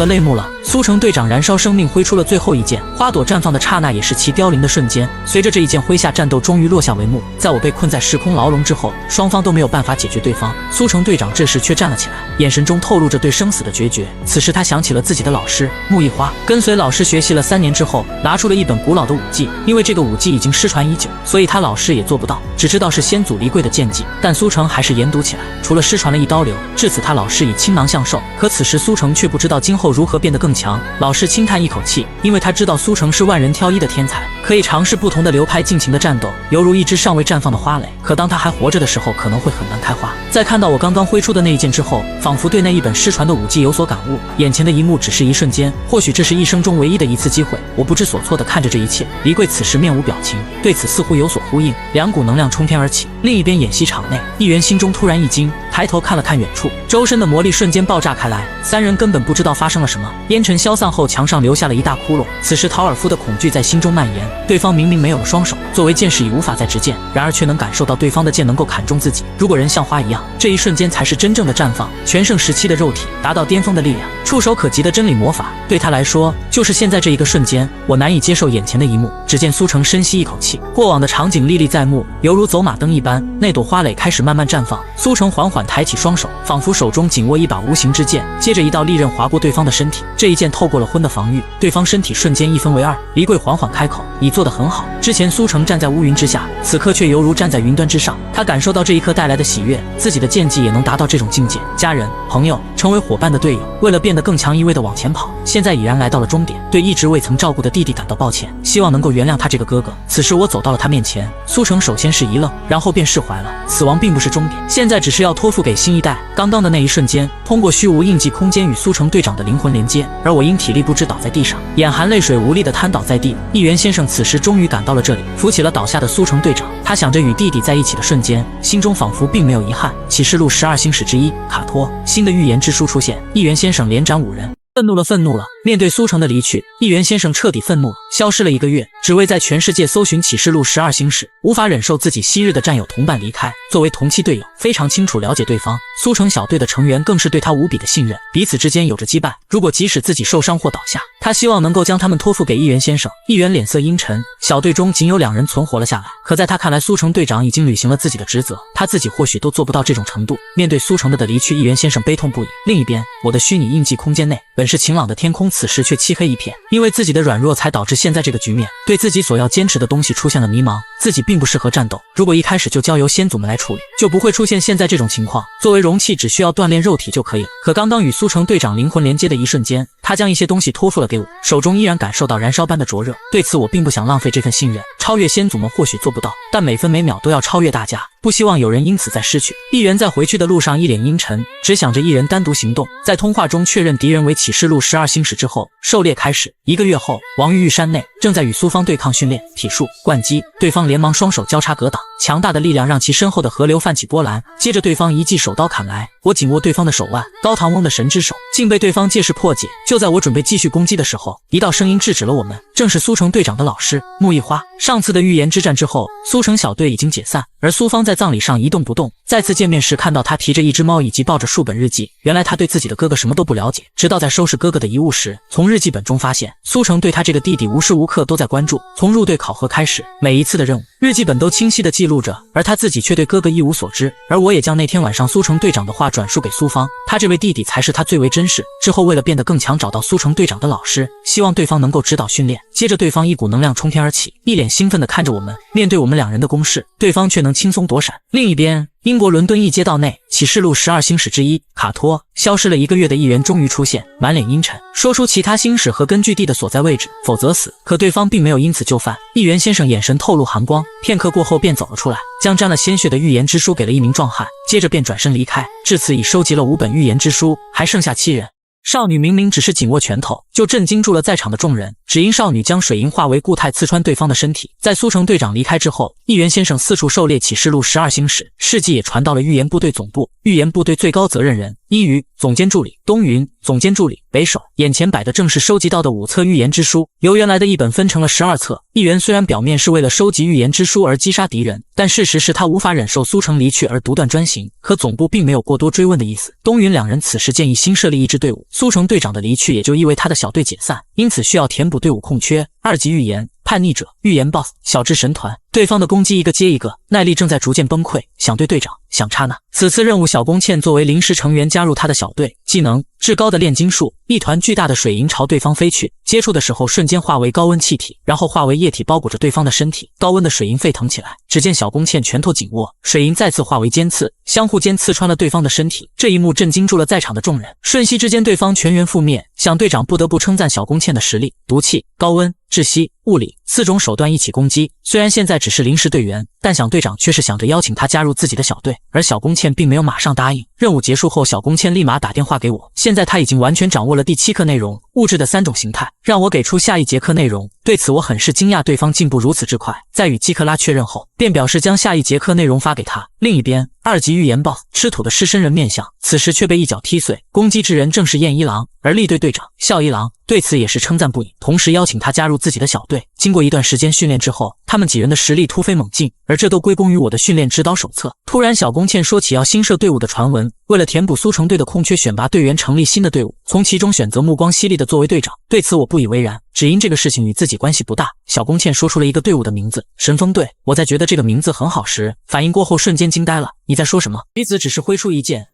泪目了！苏城队长燃烧生命挥出了最后一剑，花朵绽放的刹那也是其凋零的瞬间。随着这一剑挥下，战斗终于落下帷幕。在我被困在时空牢笼之后，双方都没有办法解决对方。苏城队长这时却站了起来，眼神中透露着对生死的决绝。此时他想起了自己的老师木易花，跟随老师学习了3年之后，拿出了一本古老的武技。因为这个武技已经失传已久，所以他老师也做不到，只知道是先祖黎贵的剑技。但苏城还是研读起来，除了失传了一刀流，至此他老师已倾囊相授。可此时苏城却不知道今后如何变得更强。老师轻叹一口气，因为他知道苏城是万人挑一的天才，可以尝试不同的流派尽情的战斗，犹如一只尚未绽放的花蕾。可当他还活着的时候，可能会很难开花。在看到我刚刚挥出的那一剑之后，仿佛对那一本失传的武技有所感悟。眼前的一幕只是一瞬间，或许这是一生中唯一的一次机会。我不知所措地看着这一切，黎贵此时面无表情，对此似乎有所呼应。2股能量冲天而起。另一边演习场内，议员心中突然一惊，抬头看了看远处，周身的魔力瞬间爆炸开来。3人根本不知道发生了什么。烟尘消散后，墙上留下了一大窟窿。此时陶尔夫的恐惧在心中蔓延，对方明明没有了双手，作为剑士已无法再执剑，然而却能感受到对方的剑能够砍中自己。如果人像花一样，这一瞬间才是真正的绽放，全盛时期的肉体达到巅峰的力量，触手可及的真理魔法，对他来说就是现在这一个瞬间。我难以接受眼前的一幕，只见苏城深吸一口气，过往的场景历历在目，犹如走马灯一般。那朵花蕾开始慢慢绽放，苏城缓缓抬起双手，仿佛手中紧握一把无形之剑，接着一道利刃划过对方的身体。这一剑透过了昏的防御，对方身体瞬间一分为2。黎贵缓缓开口，你做得很好。之前苏城站在乌云之下，此刻却犹如站在云端之上，他感受到这一刻带来的喜悦，自己的剑技也能达到这种境界。家人、朋友，成为伙伴的队友，为了变得更强一味的往前跑，现在已然来到了终点。对一直未曾照顾的弟弟感到抱歉，希望能够原谅他这个哥哥。此时我走到了他面前，苏城首先是一愣，然后便释怀了。死亡并不是终点，现在只是要托付给新一代。刚刚的那一瞬间，通过虚无印记空间与苏城队长的灵魂连接，而我因体力不支倒在地上，眼含泪水无力地瘫倒在地。议员先生此时终于赶到了这里，扶起了倒下的苏城队长。他想着与弟弟在一起的瞬间，心中仿佛并没有遗憾。启示录12星矢之一卡托，新的预言之书出现，议员先生连斩5人。愤怒了，面对苏成的离去，议员先生彻底愤怒了，消失了1个月，只为在全世界搜寻启示录12星矢，无法忍受自己昔日的战友同伴离开。作为同期队友，非常清楚了解对方。苏成小队的成员更是对他无比的信任，彼此之间有着羁绊。如果即使自己受伤或倒下，他希望能够将他们托付给议员先生。议员脸色阴沉，小队中仅有2人存活了下来。可在他看来，苏成队长已经履行了自己的职责，他自己或许都做不到这种程度。面对苏成的离去，议员先生悲痛不已。另一边，我的虚拟印记空间内本是晴朗的天空，此时却漆黑一片。因为自己的软弱，才导致现在这个局面。对自己所要坚持的东西出现了迷茫，自己并不适合战斗。如果一开始就交由先祖们来处理，就不会出现现在这种情况。作为容器，只需要锻炼肉体就可以了。可刚刚与苏成队长灵魂连接的一瞬间，他将一些东西托付了给我，手中依然感受到燃烧般的灼热。对此我并不想浪费这份信任，超越先祖们或许做不到，但每分每秒都要超越大家，不希望有人因此再失去。议员在回去的路上一脸阴沉，只想着一人单独行动。在通话中确认敌人为启示录12星矢之后，狩猎开始。1个月后，王玉玉山内正在与苏方对抗训练体术灌击，对方连忙双手交叉格挡，强大的力量让其身后的河流泛起波澜。接着对方一记手刀砍来，我紧握对方的手腕，高唐翁的神之手竟被对方借势破解。就在我准备继续攻击的时候，一道声音制止了我们，正是苏成队长的老师木易花。上次的预言之战之后，苏成小队已经解散，而苏方在葬礼上一动不动。再次见面时，看到他提着一只猫以及抱着数本日记，原来他对自己的哥哥什么都不了解。直到在收拾哥哥的遗物时，从日记本中发现苏成对他这个弟弟无时无刻都在关注。从入队考核开始，每一次的任务日记本都清晰地记录着，而他自己却对哥哥一无所知。而我也将那天晚上苏成队长的话转述给苏方，他这位弟弟才是他最为珍视。之后为了变得更强，找到苏成队长的老师，希望对方能够指导训练。接着对方一股能量冲天而起，一脸兴奋地看着我们。面对我们2人的攻势，对方却能轻松躲闪。另一边，英国伦敦一街道内，启示录12星矢之一卡托消失了1个月的议员终于出现，满脸阴沉，说出其他星矢和根据地的所在位置，否则死。可对方并没有因此就范，议员先生眼神透露寒光，片刻过后便走了出来，将沾了鲜血的预言之书给了一名壮汉，接着便转身离开。至此已收集了5本预言之书，还剩下7人。少女明明只是紧握拳头，就震惊住了在场的众人，只因少女将水银化为固态刺穿对方的身体。在苏成队长离开之后，议员先生四处狩猎启示录12星矢，事迹也传到了预言部队总部。预言部队最高责任人一于总监助理，东云总监助理，北手。眼前摆的正是收集到的5册预言之书，由原来的1本分成了12册。议员虽然表面是为了收集预言之书而击杀敌人，但事实是他无法忍受苏成离去而独断专行。可总部并没有过多追问的意思。东云2人此时建议新设立一支队伍，苏成队长的离去也就意味他的小队解散，因此需要填补队伍空缺。2级预言叛逆者、预言 BOSS、小智神团，对方的攻击一个接一个，耐力正在逐渐崩溃。想对队长，想刹那。此次任务，小宫茜作为临时成员加入他的小队，技能至高的炼金术，一团巨大的水银朝对方飞去，接触的时候瞬间化为高温气体，然后化为液体包裹着对方的身体，高温的水银沸腾起来。只见小宫茜拳头紧握，水银再次化为尖刺，相互间刺穿了对方的身体。这一幕震惊住了在场的众人，瞬息之间对方全员覆灭。想队长不得不称赞小宫茜的实力，毒气、高温、窒息、物理4种手段一起攻击。虽然现在只是临时队员，但想队长却是想着邀请他加入自己的小队，而小宫茜并没有马上答应。任务结束后，小宫茜立马打电话给我，现在他已经完全掌握了第7课内容，物质的3种形态，让我给出下一节课内容。对此我很是惊讶，对方进步如此之快。在与基克拉确认后，便表示将下一节课内容发给他。另一边，2级预言 BOSS 吃土的狮身人面相，此时却被一脚踢碎，攻击之人正是燕一郎，而立队队长笑一郎对此也是称赞不已，同时邀请他加入自己的小队。经过一段时间训练之后，他们几人的实力突飞猛进，而这都归功于我的训练指导手册。突然小宫茜说起要新设队伍的传闻，为了填补苏成队的空缺，选拔队员成立新的队伍，从其中选择目光犀利的作为队长。对此我不以为然，只因这个事情与自己关系不大。小宫茜说出了一个队伍的名字，神风队。我在觉得这个名字很好时，反应过后瞬间惊呆了，你在说什么？女子只是挥出一剑，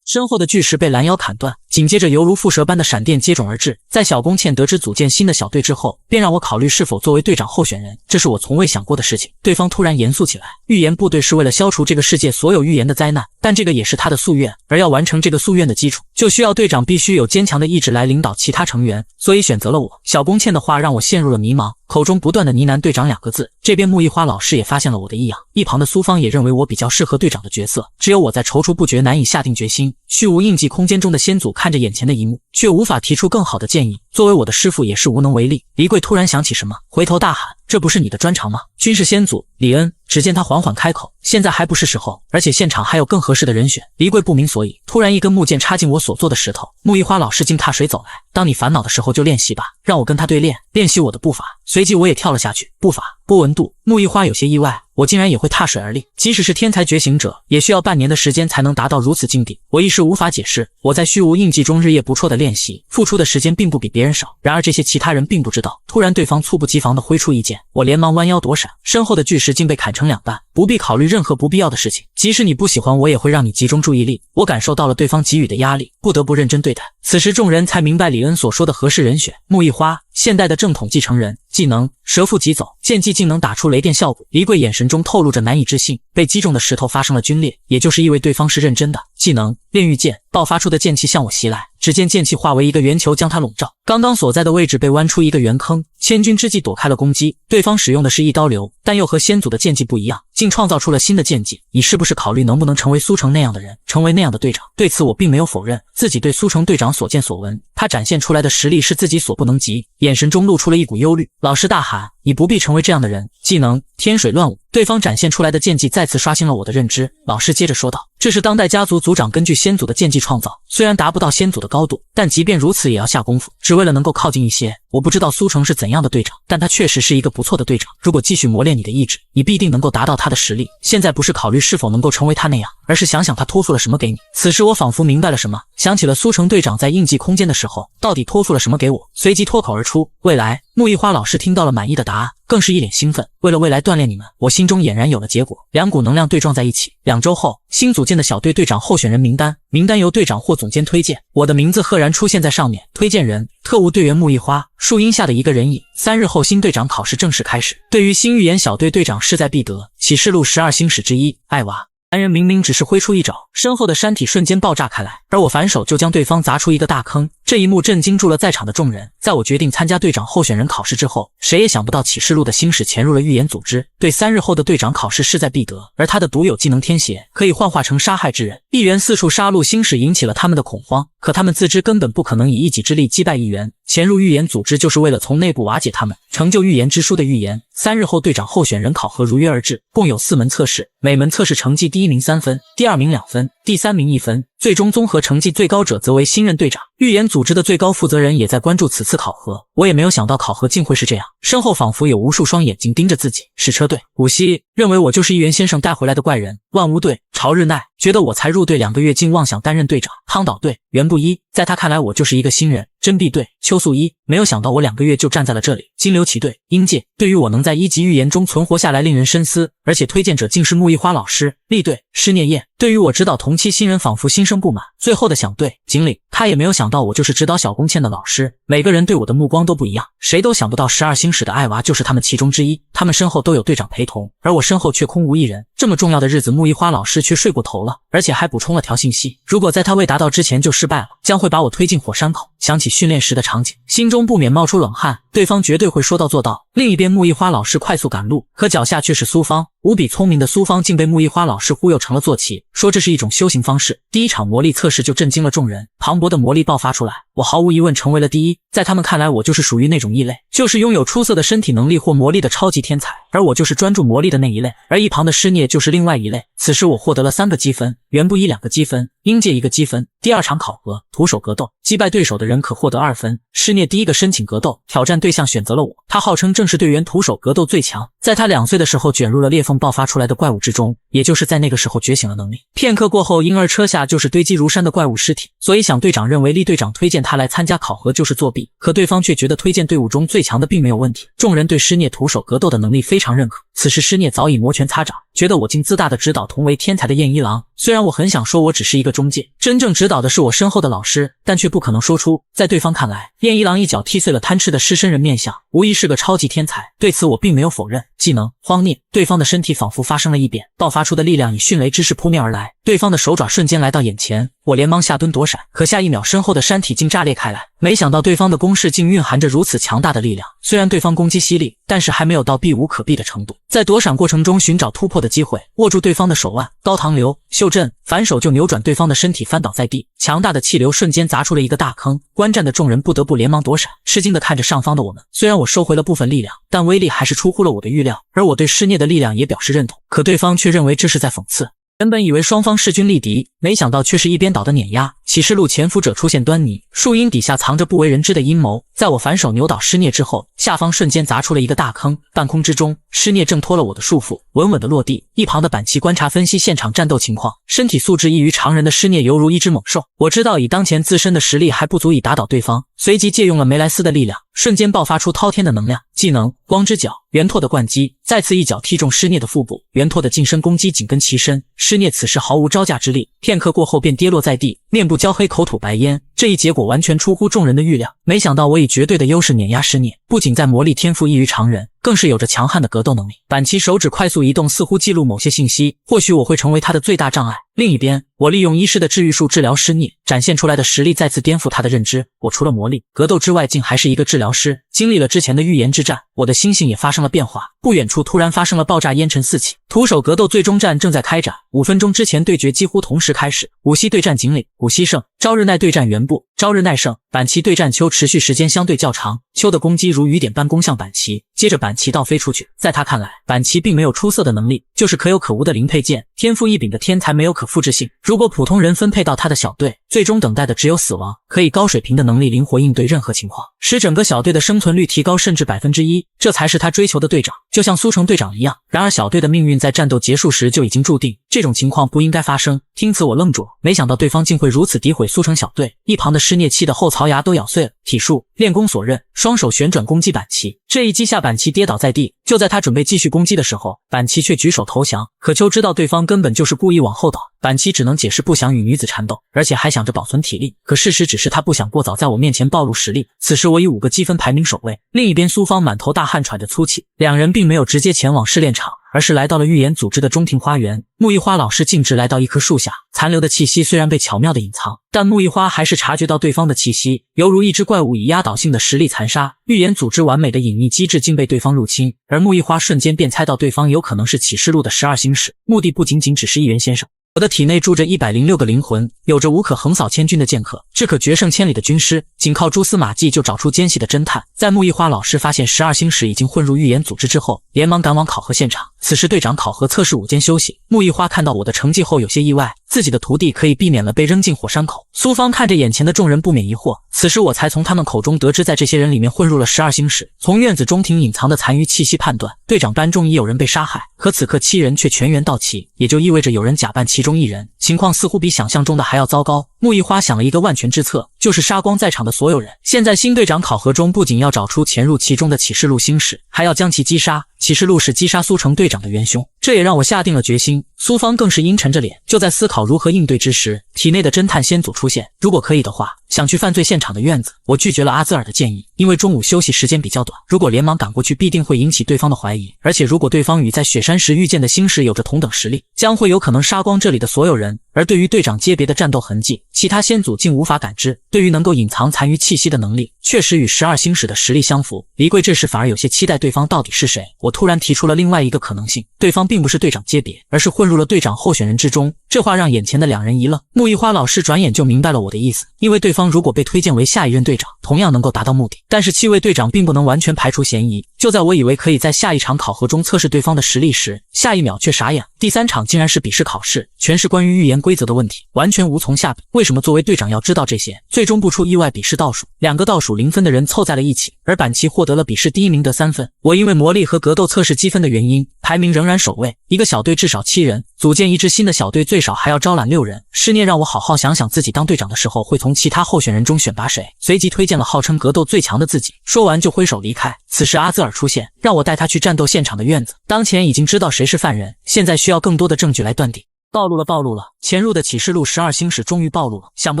身后的巨石被拦腰砍断，紧接着犹如蝮蛇般的闪电接踵而至。在小宫茜得知组建新的小队之后，便让我考虑是否作为队长候选人，这是我从未想过的事情。对方突然严肃起来，预言部队是为了消除这个世界所有预言的灾难，但这个也是他的夙愿，而要完成这个夙愿的基础，就需要队长必须有坚强的意志来领导其他成员，所以选择了我。小宫茜的话让我陷入了迷茫，口中不断的呢喃队长2个字。这边木易花老师也发现了我的异样，一旁的苏方也认为我比较适合队长的角色，只有我在踌躇不决，难以下定决心。虚无印记空间中的先祖看着眼前的一幕，却无法提出更好的建议，作为我的师父也是无能为力。黎贵突然想起什么，回头大喊，这不是你的专长吗？军事先祖李恩只见他缓缓开口：“现在还不是时候，而且现场还有更合适的人选。”黎贵不明所以，突然一根木剑插进我所做的石头。木易花老师竟踏水走来：“当你烦恼的时候就练习吧，让我跟他对练，练习我的步伐。”随即我也跳了下去。步伐、波纹度，木易花有些意外，我竟然也会踏水而立。即使是天才觉醒者，也需要半年的时间才能达到如此境地。我一时无法解释。我在虚无印记中日夜不辍的练习，付出的时间并不比别人少。然而这些其他人并不知道。突然对方猝不及防地挥出一剑，我连忙弯腰躲闪，身后的巨石竟被砍成两半。不必考虑任何不必要的事情，即使你不喜欢我，也会让你集中注意力。我感受到了对方给予的压力，不得不认真对待。此时众人才明白李恩所说的合适人选。木易花，现代的正统继承人，技能蛇腹疾走，剑技竟能打出雷电效果。黎贵眼神中透露着难以置信。被击中的石头发生了皲裂，也就是意味对方是认真的。技能炼狱剑，爆发出的剑气向我袭来，只见剑气化为一个圆球将它笼罩。刚刚所在的位置被弯出一个圆坑，千钧之际躲开了攻击。对方使用的是一刀流，但又和先祖的剑技不一样，竟创造出了新的剑技。你是不是考虑能不能成为苏城那样的人，成为那样的队长？对此我并没有否认自己对苏城队长所见所闻，他展现出来的实力是自己所不能及，眼神中露出了一股忧虑。老师大喊：“你不必成为这样的人！”技能天水乱舞，对方展现出来的剑技再次刷新了我的认知。老师接着说道：“这是当代家族族长根据先祖的剑技创造，虽然达不到先祖的高度，但即便如此也要下功夫，只为了能够靠近一些。我不知道苏城是怎样的队长，但他确实是一个不错的队长。如果继续磨练你的意志，你必定能够达到他的实力。现在不是考虑是否能够成为他那样，而是想想他托付了什么给你。”此时我仿佛明白了什么，想起了苏城队长在印记空间的时候到底托付了什么给我，随即脱口而出：“未来。”木易花老师听到了满意的答案，更是一脸兴奋。为了未来锻炼你们，我心中俨然有了结果。两股能量对撞在一起。2周后，新组建的小队队长候选人名单，名单由队长或总监推荐，我的名字赫然出现在上面。推荐人：特务队员木易花，树荫下的一个人影。3日后，新队长考试正式开始。对于新预言小队队长势在必得。启示录12星矢之一，艾娃。男人明明只是挥出一爪，身后的山体瞬间爆炸开来，而我反手就将对方砸出一个大坑。这一幕震惊住了在场的众人。在我决定参加队长候选人考试之后，谁也想不到启示录的星矢潜入了预言组织，对3日后的队长考试势在必得。而他的独有技能天邪可以幻化成杀害之人，一元四处杀戮星矢引起了他们的恐慌。可他们自知根本不可能以一己之力击败一元，潜入预言组织就是为了从内部瓦解他们，成就预言之书的预言。3日后队长候选人考核如约而至，共有4门测试，每门测试成绩第1名3分，第2名2分，第3名1分，最终综合成绩最高者则为新任队长。预言组织的最高负责人也在关注此次考核，我也没有想到考核竟会是这样，身后仿佛有无数双眼睛盯着自己。是车队古希认为我就是一元先生带回来的怪人，万无队朝日奈觉得我才入队2个月竟妄想担任队长，汤岛队袁不一在他看来我就是一个新人，真碧队秋素一没有想到我2个月就站在了这里，金流旗队英介对于我能在1级预言中存活下来令人深思，而且推荐者竟是木易花老师。丽队施念叶对于我指导同期新人仿佛心生不满。最后的响队锦鲤他也没有想到我就是指导小宫茜的老师，每个人对我的目光都不一样，谁都想不到12星矢的艾娃就是他们其中之一。他们身后都有队长陪同，而我身后却空无一人。这么重要的日子木易花老师却睡过头了，而且还补充了条信息，如果在他未达到之前就失败了，将会把我推进火山口。想起训练时的场景，心中不免冒出冷汗，对方绝对会说到做到。另一边木易花老师快速赶路，可脚下却是苏芳。无比聪明的苏芳竟被木易花老师忽悠成了坐骑，说这是一种修行方式。第一场魔力测试就震惊了众人，磅礴的魔力爆发出来，我毫无疑问成为了第一。在他们看来，我就是属于那种异类，就是拥有出色的身体能力或魔力的超级天才，而我就是专注魔力的那一类。而一旁的施聂就是另外一类。此时我获得了3个积分，袁不一2个积分，英介1个积分。第2场考核徒手格斗，击败对手的人可获得2分。施聂第一个申请格斗，挑战对象选择了我，他号称正是队员徒手格斗最强，在他2岁的时候卷入了裂缝爆发出来的怪物之中，也就是在那个时候觉醒了能力。片刻过后，婴儿车下就是堆积如山的怪物尸体，所以想队长认为厉队长推荐他来参加考核就是作弊，可对方却觉得推荐队伍中最强的并没有问题。众人对施聂徒手格斗的能力非常认可，此时施聂早已摩拳擦掌，觉得我竟自大的指导同为天才的燕一郎。虽然我很想说我只是一个中介，真正指导的是我身后的老师，但却不可能说出。在对方看来，燕一郎一脚踢碎了贪吃的狮身人面相，无疑是个超级天才，对此我并没有否认。技能荒孽，对方的身体仿佛发生了异变，爆发出的力量以迅雷之势扑面而来，对方的手爪瞬间来到眼前，我连忙下蹲躲闪，可下一秒身后的山体竟炸裂开来，没想到对方的攻势竟蕴含着如此强大的力量，虽然对方攻击犀利，但是还没有到避无可避的程度。在躲闪过程中寻找突破的机会，握住对方的手腕，高堂流、袖震，反手就扭转对方的身体，翻倒在地。强大的气流瞬间砸出了一个大坑，观战的众人不得不连忙躲闪，吃惊地看着上方的我们。虽然我收回了部分力量，但威力还是出乎了我的预料，而我对施聂的力量也表示认同，可对方却认为这是在讽刺。原本以为双方势均力敌，没想到却是一边倒的碾压。启示录潜伏者出现端倪，树荫底下藏着不为人知的阴谋。在我反手扭倒施聂之后，下方瞬间砸出了一个大坑，半空之中，施聂挣脱了我的束缚，稳稳地落地。一旁的板崎观察分析现场战斗情况，身体素质异于常人的施聂犹如一只猛兽。我知道以当前自身的实力还不足以打倒对方，随即借用了梅莱斯的力量，瞬间爆发出滔天的能量。技能光之脚，袁拓的灌击，再次一脚踢中施聂的腹部，袁拓的近身攻击紧跟其身，施聂此时毫无招架之力，片刻过后便跌落在地，面部焦黑，口吐白烟。这一结果完全出乎众人的预料，没想到我以绝对的优势碾压施聂，不仅在魔力天赋异于常人，更是有着强悍的格斗能力。板崎手指快速移动，似乎记录某些信息，或许我会成为他的最大障碍。另一边，我利用医师的治愈术治疗施聂，展现出来的实力再次颠覆他的认知。我除了魔力、格斗之外，竟还是一个治疗师。经历了之前的预言之战，我的心性也发生了变化。不远处突然发生了爆炸，烟尘四起，徒手格斗最终战正在开展。5分钟之前对决几乎同时开始，武西对战锦鲤，武西胜；朝日奈对战原部，朝日奈胜；板崎对战秋，持续时间相对较长。秋的攻击如雨点般攻向板崎，接着板崎倒飞出去。在他看来，板崎并没有出色的能力，就是可有可无的零配件，天赋异禀的天才，没有可复制性。如果普通人分配到他的小队，最终等待的只有死亡。可以高水平的能力灵活应对任何情况，使整个小队的生存率提高甚至1%，这才是他追求的队长，就像苏城队长一样。然而小队的命运在战斗结束时就已经注定，这种情况不应该发生。听此我愣住，没想到对方竟会如此诋毁苏城小队。一旁的施聂气的后槽牙都咬碎了，体术练功所刃，双手旋转攻击板崎，这一击下板崎跌倒在地。就在他准备继续攻击的时候，板崎却举手投降。可秋知道对方根本就是故意往后倒，板崎只能解释不想与女子缠斗，而且还想着保存体力。可事实只是他不想过早在我面前暴露实力。此时我以5个积分排名首位，另一边苏芳满头大汗喘着粗气。两人并没有直接前往试炼场，而是来到了预言组织的中庭花园。木易花老师径直来到一棵树下，残留的气息虽然被巧妙地隐藏，但木易花还是察觉到对方的气息，犹如一只怪物以压倒性的实力残杀。预言组织完美的隐匿机制竟被对方入侵，而木易花瞬间便猜到对方有可能是启示录的12星矢，目的不仅仅只是议员先生。我的体内住着106个灵魂，有着无可横扫千军的剑客，智可决胜千里的军师，仅靠蛛丝马迹就找出奸细的侦探。在木易花老师发现12星矢已经混入预言组织之后，连忙赶往考核现场。此时队长考核测试午间休息，木易花看到我的成绩后有些意外，自己的徒弟可以避免了被扔进火山口。苏芳看着眼前的众人不免疑惑，此时我才从他们口中得知，在这些人里面混入了12星矢。从院子中庭隐藏的残余气息判断，队长班中已有人被杀害，可此刻7人却全员到齐，也就意味着有人假扮其中1人，情况似乎比想象中的还要糟糕。木易花想了一个万全之策，就是杀光在场的所有人。现在新队长考核中不仅要找出潜入其中的启示录星矢，还要将其击杀。启示录是击杀苏城队长的元凶，这也让我下定了决心。苏芳更是阴沉着脸，就在思考如何应对之时，体内的侦探先祖出现。如果可以的话，想去犯罪现场的院子。我拒绝了阿兹尔的建议，因为中午休息时间比较短，如果连忙赶过去，必定会引起对方的怀疑。而且如果对方与在雪山时遇见的星矢有着同等实力，将会有可能杀光这里的所有人。而对于队长阶别的战斗痕迹，其他先祖竟无法感知。对于能够隐藏残余气息的能力，确实与12星矢的实力相符。李贵这时反而有些期待对方到底是谁。我突然提出了另外一个可能性，对方并不是队长阶别，而是混入了队长候选人之中。这话让眼前的两人一愣，木易花老师转眼就明白了我的意思，因为对方如果被推荐为下一任队长，同样能够达到目的。但是7位队长并不能完全排除嫌疑。就在我以为可以在下一场考核中测试对方的实力时，下一秒却傻眼。第3场竟然是笔试考试，全是关于预言规则的问题，完全无从下笔。为什么作为队长要知道这些？最终不出意外，笔试倒数，2个倒数0分的人凑在了一起，而板崎获得了笔试第1名得3分。我因为魔力和格斗测试积分的原因，排名仍然首位。一个小队至少7人，组建一支新的小队最少还要招揽6人。施聂让我好好想想自己当队长的时候会从其他候选人中选拔谁，随即推荐了号称格斗最强的自己，说完就挥手离开。此时阿兹尔出现，让我带他去战斗现场的院子。当前已经知道谁是犯人，现在需要更多的证据来断定。暴露了，暴露了！潜入的启示录12星矢终于暴露了。想不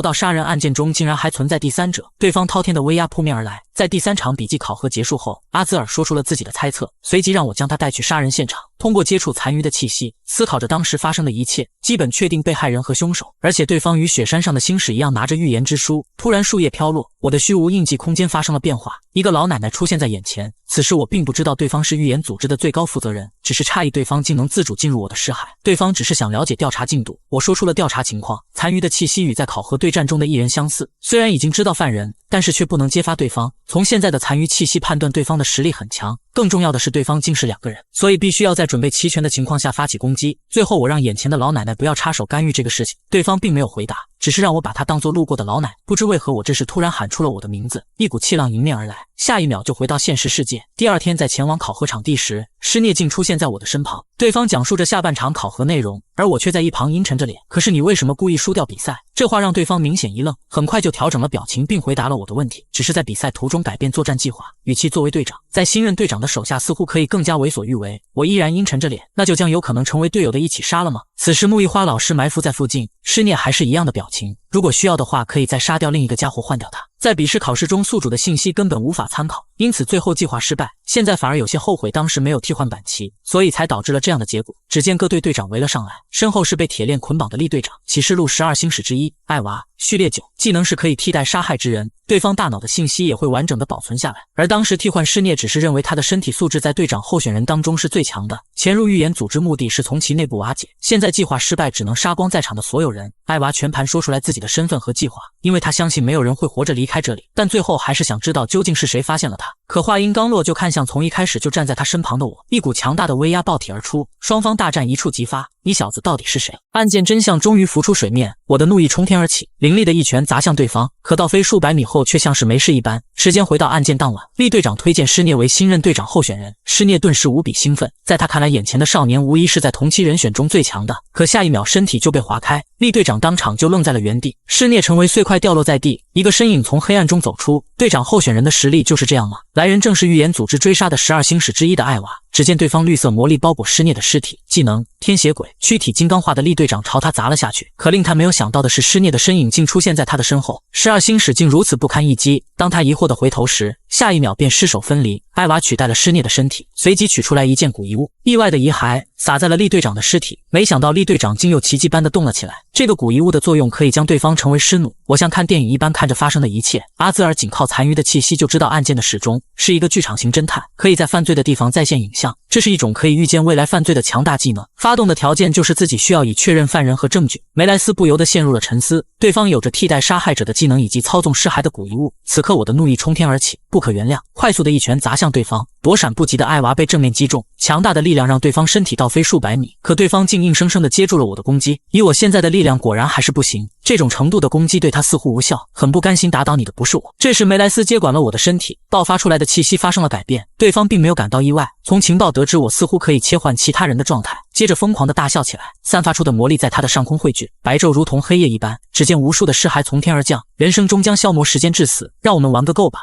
到杀人案件中竟然还存在第三者，对方滔天的威压扑面而来。在第3场笔记考核结束后，阿兹尔说出了自己的猜测，随即让我将他带去杀人现场。通过接触残余的气息，思考着当时发生的一切，基本确定被害人和凶手。而且对方与雪山上的星矢一样拿着预言之书。突然树叶飘落，我的虚无印记空间发生了变化，一个老奶奶出现在眼前。此时我并不知道对方是预言组织的最高负责人，只是诧异对方竟能自主进入我的视海。对方只是想了解调查进度，我说出了调查情况。残余的气息与在考核对战中的一人相似，虽然已经知道犯人，但是却不能揭发对方。从现在的残余气息判断对方的实力很强，更重要的是对方竟是2个人，所以必须要在准备齐全的情况下发起攻击。最后我让眼前的老奶奶不要插手干预这个事情，对方并没有回答，只是让我把她当作路过的老奶。不知为何我这时突然喊出了我的名字，一股气浪迎面而来，下一秒就回到现实世界。第2天在前往考核场地时，施聂竟出现在我的身旁，对方讲述着下半场考核内容，而我却在一旁阴沉着脸。可是你为什么故意输掉比赛？这话让对方明显一愣，很快就调整了表情并回答了我的问题，只是在比赛途中改变作战计划，语气作为队长，在新任队长的手下似乎可以更加为所欲为。我依然阴沉着脸，那就将有可能成为队友的一起杀了吗？此时木易花老师埋伏在附近，施聂还是一样的表情，如果需要的话可以再杀掉另一个家伙换掉他。在笔试考试中宿主的信息根本无法参考，因此最后计划失败，现在反而有些后悔当时没有替换板旗，所以才导致了这样的结果。只见各队队长围了上来，身后是被铁链捆绑的厉队长。启示录12星矢之一艾娃序列9，技能是可以替代杀害之人，对方大脑的信息也会完整的保存下来。而当时替换施聂只是认为他的身体素质在队长候选人当中是最强的，潜入预言组织目的是从其内部瓦解，现在计划失败，只能杀光在场的所有人。艾娃全盘说出来自己的身份和计划，因为他相信没有人会活着离开这里，但最后还是想知道究竟是谁发现了他。可话音刚落，就看向从一开始就站在他身旁的我，一股强大的威压爆体而出，双方大战一触即发。你小子到底是谁？案件真相终于浮出水面，我的怒意冲天而起，凌厉的一拳砸向对方，可倒飞数百米后却像是没事一般。时间回到案件当晚，厉队长推荐施聂为新任队长候选人，施聂顿时无比兴奋，在他看来眼前的少年无疑是在同期人选中最强的，可下一秒身体就被划开，厉队长当场就愣在了原地，施聂成为碎块掉落在地，一个身影从黑暗中走出。队长候选人的实力就是这样吗？来人正是预言组织追杀的12星矢之一的艾娃。只见对方绿色魔力包裹施聂的尸体，技能天血鬼，躯体金刚化的厉队长朝他砸了下去。可令他没有想到的是，施聂的身影竟出现在他的身后，12星矢竟如此不堪一击。当他疑惑地回头时，下一秒便尸首分离。艾娃取代了施聂的身体，随即取出来一件古遗物，意外的遗骸撒在了厉队长的尸体。没想到厉队长竟又奇迹般的动了起来。这个古遗物的作用可以将对方成为尸弩。我像看电影一般看着发生的一切。阿兹尔仅靠残余的气息就知道案件的始终，是一个剧场型侦探，可以在犯罪的地方再现影像。这是一种可以预见未来犯罪的强大技能。发动的条件就是自己需要以确认犯人和证据。梅莱斯不由得陷入了沉思。对方有着替代杀害者的技能以及操纵尸骸的古遗物。此刻我的怒意冲天而起，不可原谅！快速的一拳砸向对方，躲闪不及的艾娃被正面击中，强大的力量让对方身体倒飞数百米，可对方竟硬生生的接住了我的攻击。以我现在的力量果然还是不行，这种程度的攻击对他似乎无效，很不甘心打倒你的不是我。这时梅莱斯接管了我的身体，爆发出来的气息发生了改变，对方并没有感到意外，从情报得知我似乎可以切换其他人的状态，接着疯狂的大笑起来，散发出的魔力在他的上空汇聚，白昼如同黑夜一般。只见无数的尸骸从天而降，人生终将消磨时间致死，让我们玩个够吧。